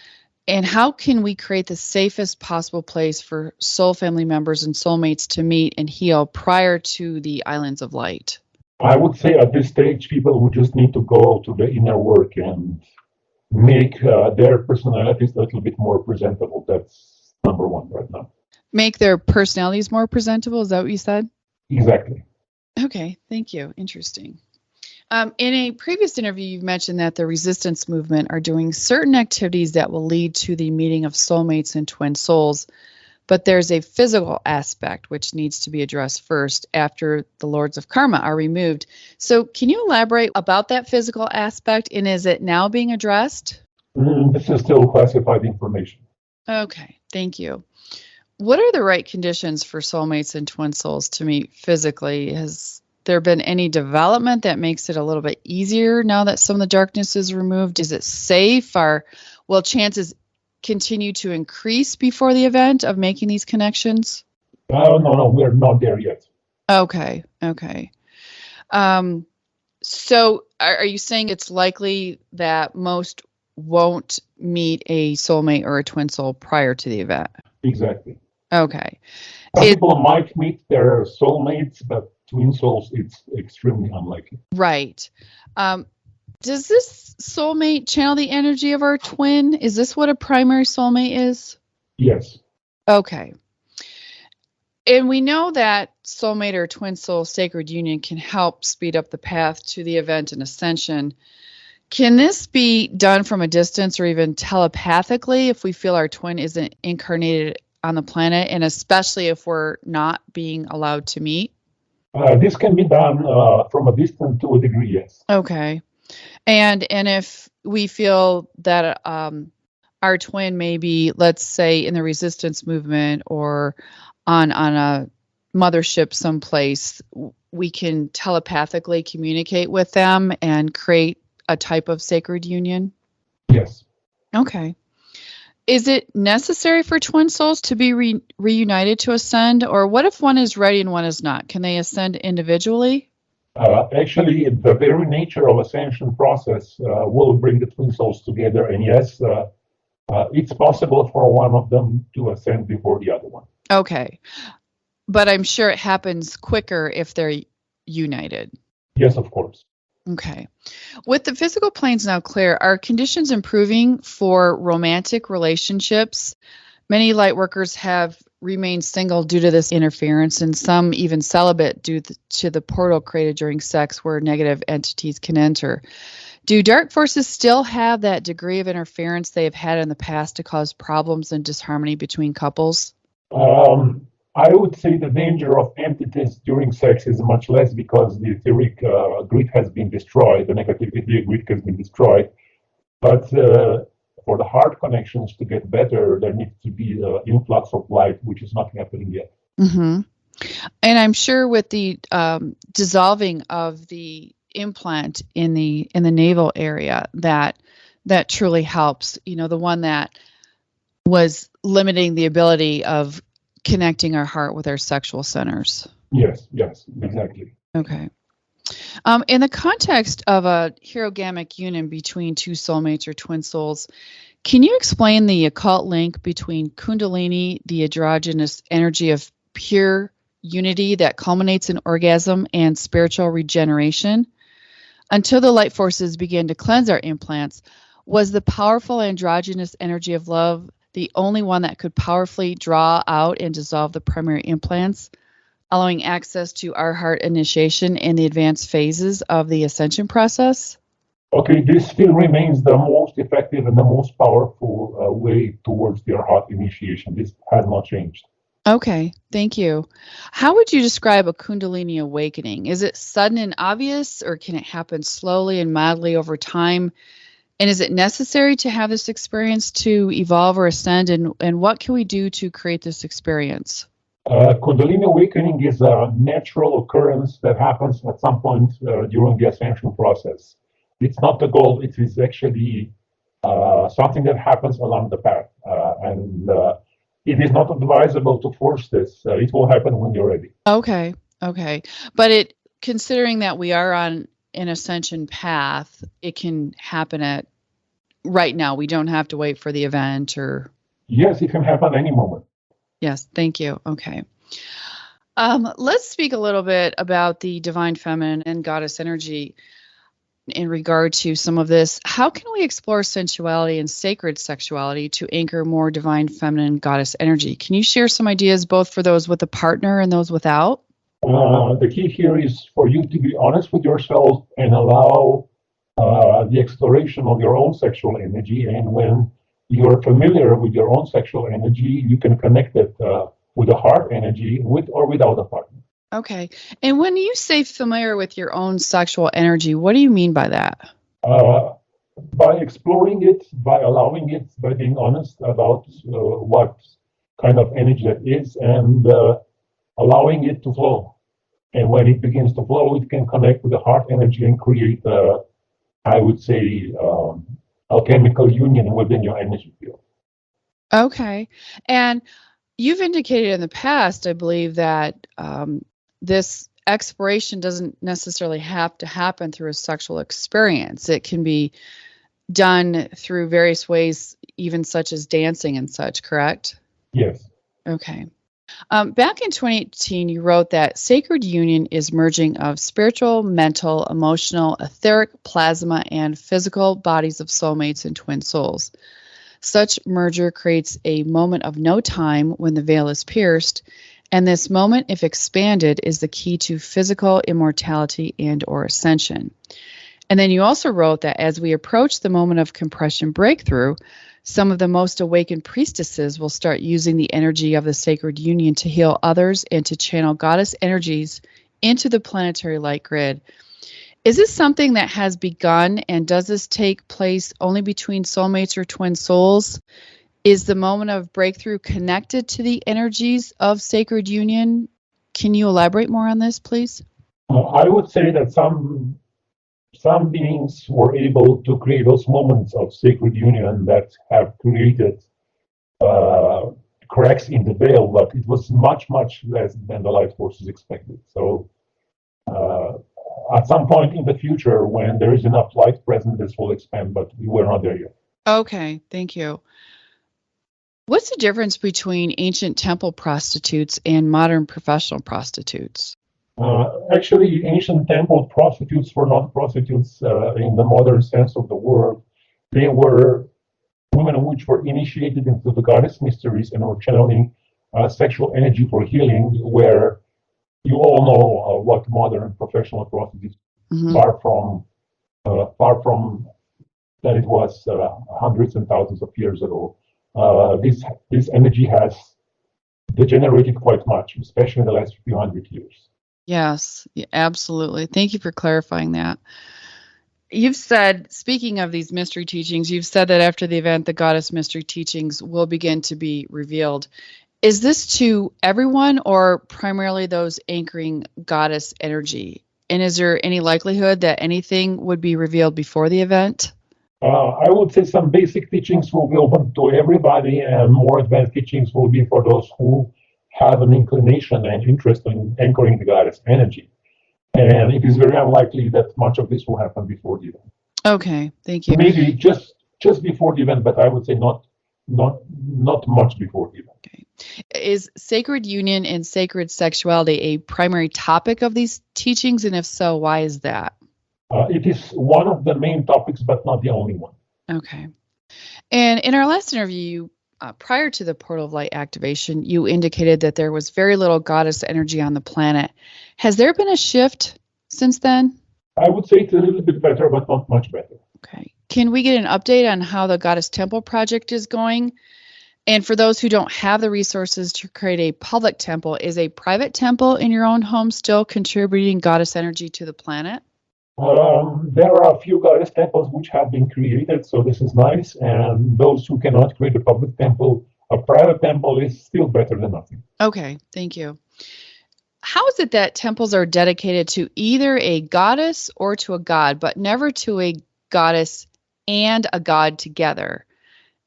And how can we create the safest possible place for soul family members and soulmates to meet and heal prior to the Islands of Light? I would say at this stage, people would just need to go to the inner work and make their personalities a little bit more presentable. That's number one right now. Make their personalities more presentable? Is that what you said? Exactly. Okay, thank you. Interesting. In a previous interview, you've mentioned that the resistance movement are doing certain activities that will lead to the meeting of soulmates and twin souls, but there's a physical aspect which needs to be addressed first after the Lords of Karma are removed. So can you elaborate about that physical aspect, and is it now being addressed? This is still classified information. Okay, thank you. What are the right conditions for soulmates and twin souls to meet physically? Has there been any development that makes it a little bit easier now that some of the darkness is removed? Is it safe, or will chances continue to increase before the event of making these connections? No, we're not there yet. Okay. So are you saying it's likely that most won't meet a soulmate or a twin soul prior to the event? Exactly. Okay. Some people might meet their soulmates, but twin souls, it's extremely unlikely. Right. Does this soulmate channel the energy of our twin? Is this what a primary soulmate is? Yes. Okay. And we know that soulmate or twin soul sacred union can help speed up the path to the event and ascension. Can this be done from a distance or even telepathically if we feel our twin isn't incarnated on the planet, and especially if we're not being allowed to meet? This can be done from a distance to a degree, yes. Okay. And if we feel that our twin may be, let's say, in the resistance movement or on a mothership someplace, we can telepathically communicate with them and create a type of sacred union? Yes. Okay. Is it necessary for twin souls to be reunited to ascend, or what if one is ready and one is not? Can they ascend individually? Actually, the very nature of ascension process will bring the twin souls together, and yes, it's possible for one of them to ascend before the other one. Okay. But I'm sure it happens quicker if they're united. Yes, of course. Okay. With the physical planes now clear, are conditions improving for romantic relationships? Many light workers have remained single due to this interference, and some even celibate due to the portal created during sex where negative entities can enter. Do dark forces still have that degree of interference they have had in the past to cause problems and disharmony between couples? I would say the danger of entities during sex is much less because the etheric grid has been destroyed, the negativity grid has been destroyed. But for the heart connections to get better, there needs to be an influx of light, which is not happening yet. Mm-hmm. And I'm sure with the dissolving of the implant in the navel area, that truly helps. You know, the one that was limiting the ability of connecting our heart with our sexual centers. Yes, exactly. Okay. In the context of a herogamic union between two soulmates or twin souls, can you explain the occult link between Kundalini, the androgynous energy of pure unity that culminates in orgasm, and spiritual regeneration? Until the light forces began to cleanse our implants, was the powerful androgynous energy of love the only one that could powerfully draw out and dissolve the primary implants, allowing access to our heart initiation in the advanced phases of the ascension process? Okay, this still remains the most effective and the most powerful way towards their heart initiation. This has not changed. Okay, thank you. How would you describe a Kundalini awakening? Is it sudden and obvious, or can it happen slowly and mildly over time? And is it necessary to have this experience to evolve or ascend? And what can we do to create this experience? Kundalini awakening is a natural occurrence that happens at some point during the ascension process. It's not the goal. It is actually something that happens along the path. And it is not advisable to force this. It will happen when you're ready. Okay. But considering that we are on an ascension path, it can happen at right now. We don't have to wait for the event or... Yes, it can happen any moment. Yes, thank you. Okay. Let's speak a little bit about the divine feminine and goddess energy in regard to some of this. How can we explore sensuality and sacred sexuality to anchor more divine feminine goddess energy? Can you share some ideas both for those with a partner and those without? The key here is for you to be honest with yourself and allow the exploration of your own sexual energy. And when you're familiar with your own sexual energy, you can connect it with the heart energy, with or without a partner. Okay. And when you say familiar with your own sexual energy, what do you mean by that? By exploring it, by allowing it, by being honest about what kind of energy it is, and allowing it to flow. And when it begins to flow, it can connect with the heart energy and create, I would say, alchemical union within your energy field. Okay. And you've indicated in the past, I believe, that this exploration doesn't necessarily have to happen through a sexual experience. It can be done through various ways, even such as dancing and such, correct? Yes. Okay. Back in 2018, you wrote that sacred union is merging of spiritual, mental, emotional, etheric, plasma, and physical bodies of soulmates and twin souls. Such merger creates a moment of no time when the veil is pierced, and this moment, if expanded, is the key to physical immortality and or ascension. And then you also wrote that as we approach the moment of compression breakthrough, some of the most awakened priestesses will start using the energy of the sacred union to heal others and to channel goddess energies into the planetary light grid. Is this something that has begun, and does this take place only between soulmates or twin souls? Is the moment of breakthrough connected to the energies of sacred union? Can you elaborate more on this, please? I would say that some beings were able to create those moments of sacred union that have created cracks in the veil, but it was much, much less than the light forces expected. So at some point in the future, when there is enough light present, this will expand, but we're not there yet. Okay, thank you. What's the difference between ancient temple prostitutes and modern professional prostitutes? Actually, ancient temple prostitutes were not prostitutes in the modern sense of the word. They were women which were initiated into the goddess mysteries and were channeling sexual energy for healing, where you all know what modern professional prostitutes far from that it was hundreds and thousands of years ago. This energy has degenerated quite much, especially in the last few hundred years. Yes, absolutely. Thank you for clarifying that. You've said, speaking of these mystery teachings, you've said that after the event, the goddess mystery teachings will begin to be revealed. Is this to everyone or primarily those anchoring goddess energy? And is there any likelihood that anything would be revealed before the event? I would say some basic teachings will be open to everybody, and more advanced teachings will be for those who have an inclination and interest in anchoring the goddess energy. And it is very unlikely that much of this will happen before the event. Okay, thank you. Maybe just before the event, but I would say not much before the event. Okay. Is sacred union and sacred sexuality a primary topic of these teachings? And if so, why is that? It is one of the main topics, but not the only one. Okay. And in our last interview, prior to the portal of light activation, you indicated that there was very little goddess energy on the planet. Has there been a shift since then? I would say it's a little bit better, but not much better. Okay. Can we get an update on how the Goddess Temple project is going? And for those who don't have the resources to create a public temple, is a private temple in your own home still contributing goddess energy to the planet? There are a few goddess temples which have been created, so this is nice. And those who cannot create a public temple, a private temple is still better than nothing. Okay, thank you. How is it that temples are dedicated to either a goddess or to a god, but never to a goddess and a god together?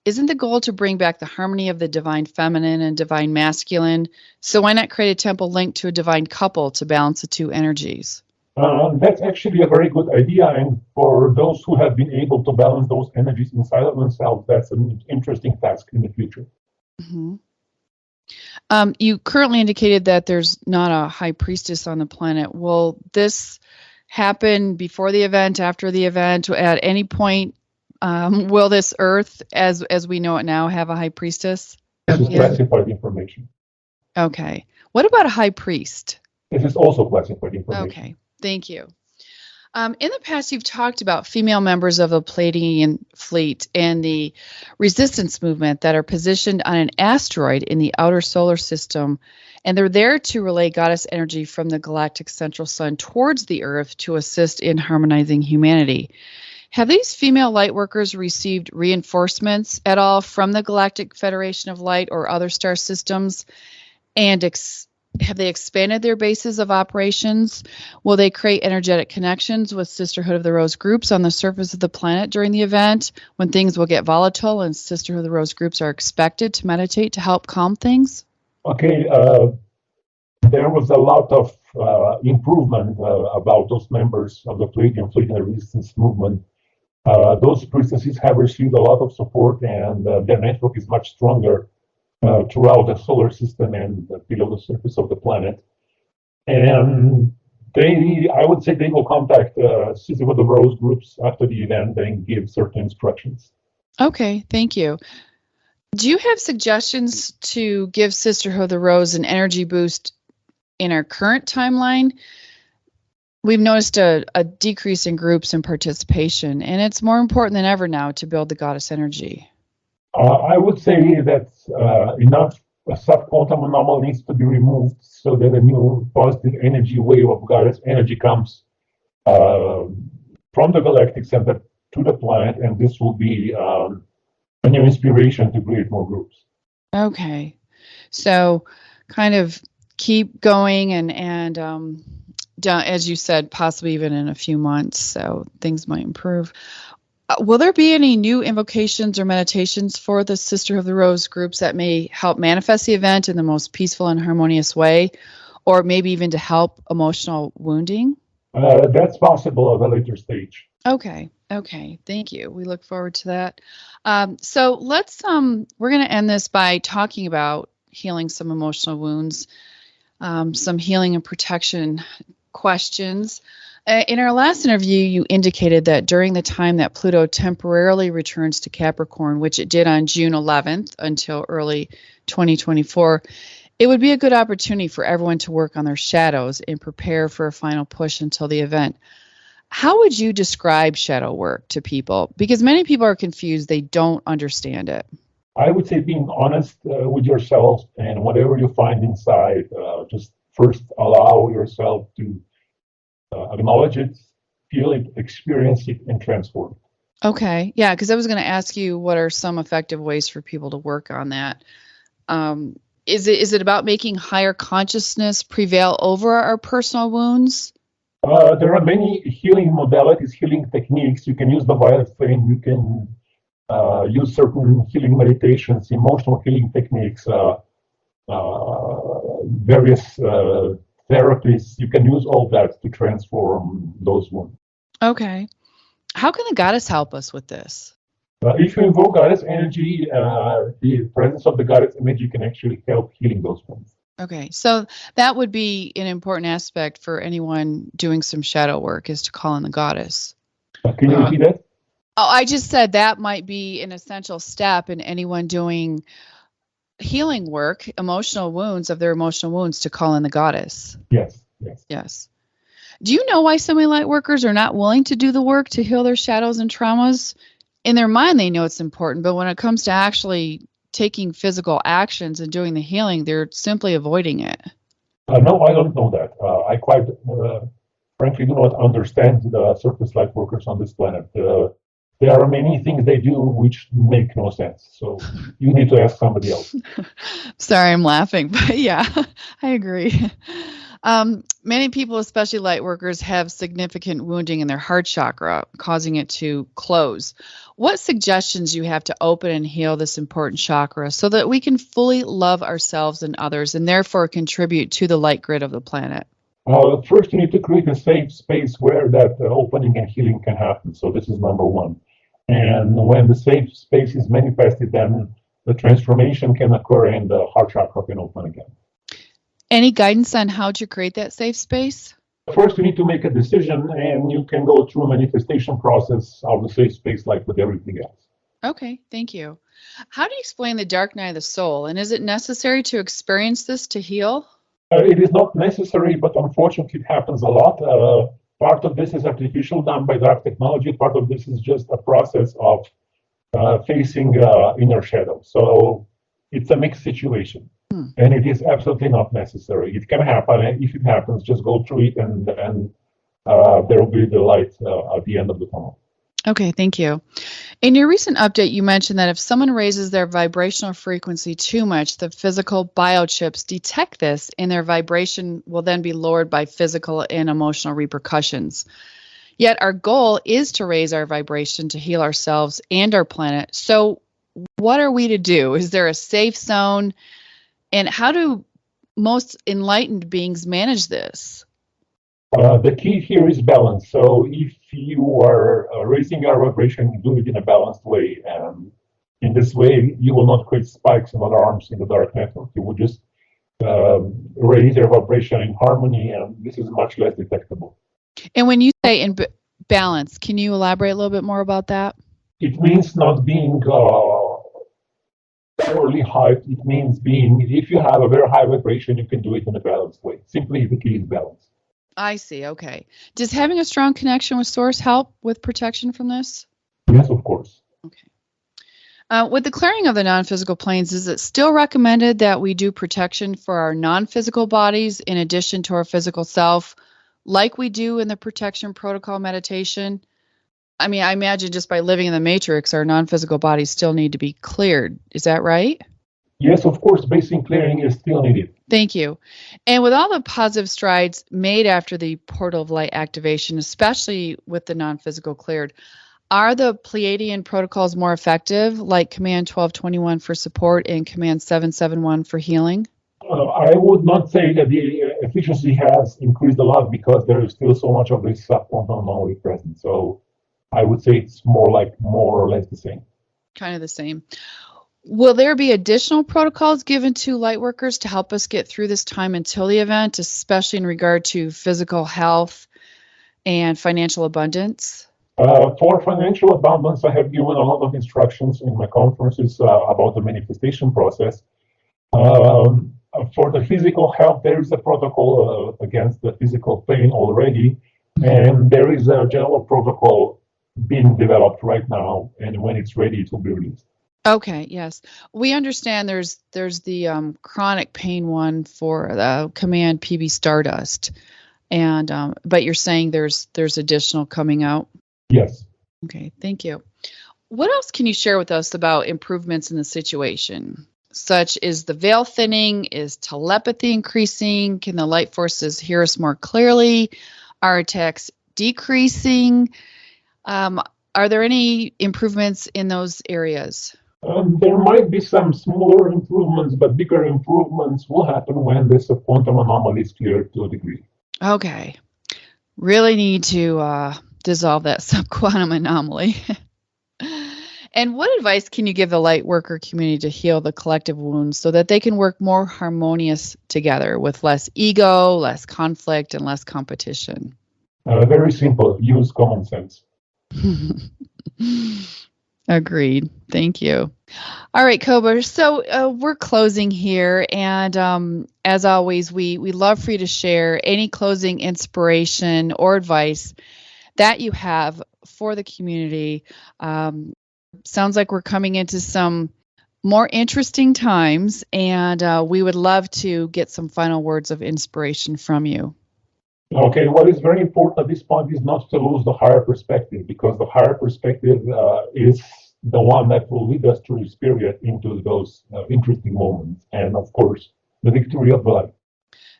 Isn't the goal to bring back the harmony of the divine feminine and divine masculine? So why not create a temple linked to a divine couple to balance the two energies? That's actually a very good idea, and for those who have been able to balance those energies inside of themselves, that's an interesting task in the future. Mm-hmm. You currently indicated that there's not a high priestess on the planet. Will this happen before the event, after the event, at any point? Will this Earth, as we know it now, have a high priestess? This is classified information. Okay. What about a high priest? This is also classified information. Okay. Thank you. In the past, you've talked about female members of the Pleiadian fleet and the resistance movement that are positioned on an asteroid in the outer solar system, and they're there to relay goddess energy from the galactic central sun towards the Earth to assist in harmonizing humanity. Have these female lightworkers received reinforcements at all from the Galactic Federation of Light or other star systems? And have they expanded their bases of operations? Will they create energetic connections with Sisterhood of the Rose groups on the surface of the planet during the event when things will get volatile and Sisterhood of the Rose groups are expected to meditate to help calm things? Okay, there was a lot of improvement about those members of the Pleiadian fleet and the resistance movement. Those priestesses have received a lot of support, and their network is much stronger throughout the solar system and below the surface of the planet. And I would say they will contact Sisterhood of the Rose groups after the event and give certain instructions. Okay, thank you. Do you have suggestions to give Sisterhood of the Rose an energy boost in our current timeline? We've noticed a decrease in groups and participation, and it's more important than ever now to build the goddess energy. I would say that enough sub-quantum anomalies to be removed so that a new positive energy wave of goddess energy comes uh, from the galactic center to the planet, and this will be a new inspiration to create more groups. Okay. So kind of keep going and as you said, possibly even in a few months, so things might improve. Will there be any new invocations or meditations for the Sisterhood of the Rose groups that may help manifest the event in the most peaceful and harmonious way, or maybe even to help emotional wounding? That's possible at a later stage. Okay. Thank you. We look forward to that. So let's we're going to end this by talking about healing some emotional wounds, some healing and protection questions. In our last interview, you indicated that during the time that Pluto temporarily returns to Capricorn, which it did on June 11th until early 2024, it would be a good opportunity for everyone to work on their shadows and prepare for a final push until the event. How would you describe shadow work to people? Because many people are confused. They don't understand it. I would say being honest with yourself and whatever you find inside, just first allow yourself to acknowledge it, feel it, experience it, and transform it. Okay. Yeah, because I was going to ask you what are some effective ways for people to work on that. Is it about making higher consciousness prevail over our personal wounds? There are many healing modalities, healing techniques. You can use the violet flame. You can use certain healing meditations, emotional healing techniques, various therapies. You can use all that to transform those wounds. Okay. How can the goddess help us with this? If you invoke goddess energy, the presence of the goddess energy can actually help healing those wounds. Okay, so that would be an important aspect for anyone doing some shadow work is to call in the goddess. Can you repeat that? Oh, I just said that might be an essential step in anyone doing healing work, emotional wounds of their emotional wounds to call in the goddess. Yes. Do you know why so many light workers are not willing to do the work to heal their shadows and traumas? In their mind, they know it's important, but when it comes to actually taking physical actions and doing the healing, they're simply avoiding it. No, I don't know that. I quite frankly do not understand the surface light workers on this planet. There are many things they do which make no sense. So you need to ask somebody else. Sorry, I'm laughing, but yeah, I agree. Many people, especially light workers, have significant wounding in their heart chakra, causing it to close. What suggestions do you have to open and heal this important chakra so that we can fully love ourselves and others and therefore contribute to the light grid of the planet? First, you need to create a safe space where that opening and healing can happen. So this is number one. And when the safe space is manifested, then the transformation can occur and the heart chakra can open again. Any guidance on how to create that safe space? First, you need to make a decision, and you can go through a manifestation process of the safe space like with everything else. Okay, thank you. How do you explain the dark night of the soul? And is it necessary to experience this to heal? It is not necessary, but unfortunately it happens a lot. Part of this is artificial, done by dark technology. Part of this is just a process of facing inner shadow. So it's a mixed situation. And it is absolutely not necessary. It can happen. And if it happens, just go through it and then there will be the light at the end of the tunnel. Okay, thank you. In your recent update, you mentioned that if someone raises their vibrational frequency too much, the physical biochips detect this and their vibration will then be lowered by physical and emotional repercussions. Yet our goal is to raise our vibration to heal ourselves and our planet. So what are we to do? Is there a safe zone? And how do most enlightened beings manage this? The key here is balance. So if you are raising your vibration, do it in a balanced way. And in this way, you will not create spikes and alarms in the dark network. You will just raise your vibration in harmony, and this is much less detectable. And when you say in balance, can you elaborate a little bit more about that? It means not being purely high. It means being, if you have a very high vibration, you can do it in a balanced way. Simply the key is balance. I see. Okay. Does having a strong connection with Source help with protection from this? Yes, of course. Okay. With the clearing of the non-physical planes, is it still recommended that we do protection for our non-physical bodies in addition to our physical self like we do in the protection protocol meditation? I mean, I imagine just by living in the matrix, our non-physical bodies still need to be cleared. Is that right? Yes, of course, basic clearing is still needed. Thank you. And with all the positive strides made after the portal of light activation, especially with the non-physical cleared, are the Pleiadian protocols more effective, like Command 1221 for support and Command 771 for healing? I would not say that the efficiency has increased a lot because there is still so much of this subquantum anomaly present. So I would say it's more or less the same. Kind of the same. Will there be additional protocols given to lightworkers to help us get through this time until the event, especially in regard to physical health and financial abundance? For financial abundance, I have given a lot of instructions in my conferences about the manifestation process. For the physical health, there is a protocol against the physical pain already, and there is a general protocol being developed right now, and when it's ready, it will be released. Okay, yes. We understand there's the chronic pain one for the Command PB Stardust, and but you're saying there's additional coming out? Yes. Okay, thank you. What else can you share with us about improvements in the situation? Such is the veil thinning, is telepathy increasing? Can the light forces hear us more clearly? Are attacks decreasing? Are there any improvements in those areas? There might be some smaller improvements, but bigger improvements will happen when this quantum anomaly is cleared to a degree. Okay. Really need to dissolve that subquantum anomaly. And what advice can you give the light worker community to heal the collective wounds so that they can work more harmonious together with less ego, less conflict, and less competition? Very simple. Use common sense. Agreed. Thank you. All right, Cobra. So we're closing here. And as always, we love for you to share any closing inspiration or advice that you have for the community. Sounds like we're coming into some more interesting times, and we would love to get some final words of inspiration from you. Okay, what is very important at this point is not to lose the higher perspective, because the higher perspective is the one that will lead us through this period into those interesting moments. And of course, the victory of the light.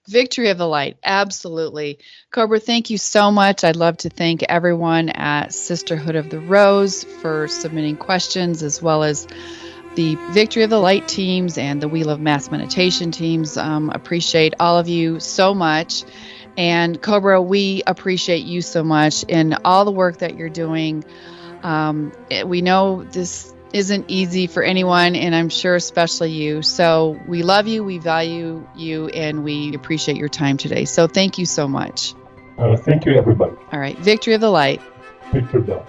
Victory of the light, absolutely. Cobra, thank you so much. I'd love to thank everyone at Sisterhood of the Rose for submitting questions, as well as the Victory of the Light teams and the Wheel of Mass Meditation teams. Appreciate all of you so much. And Cobra, we appreciate you so much in all the work that you're doing. We know this isn't easy for anyone, and I'm sure especially you. So we love you, we value you, and we appreciate your time today. So thank you so much. Thank you, everybody. All right. Victory of the light. Victory of the light.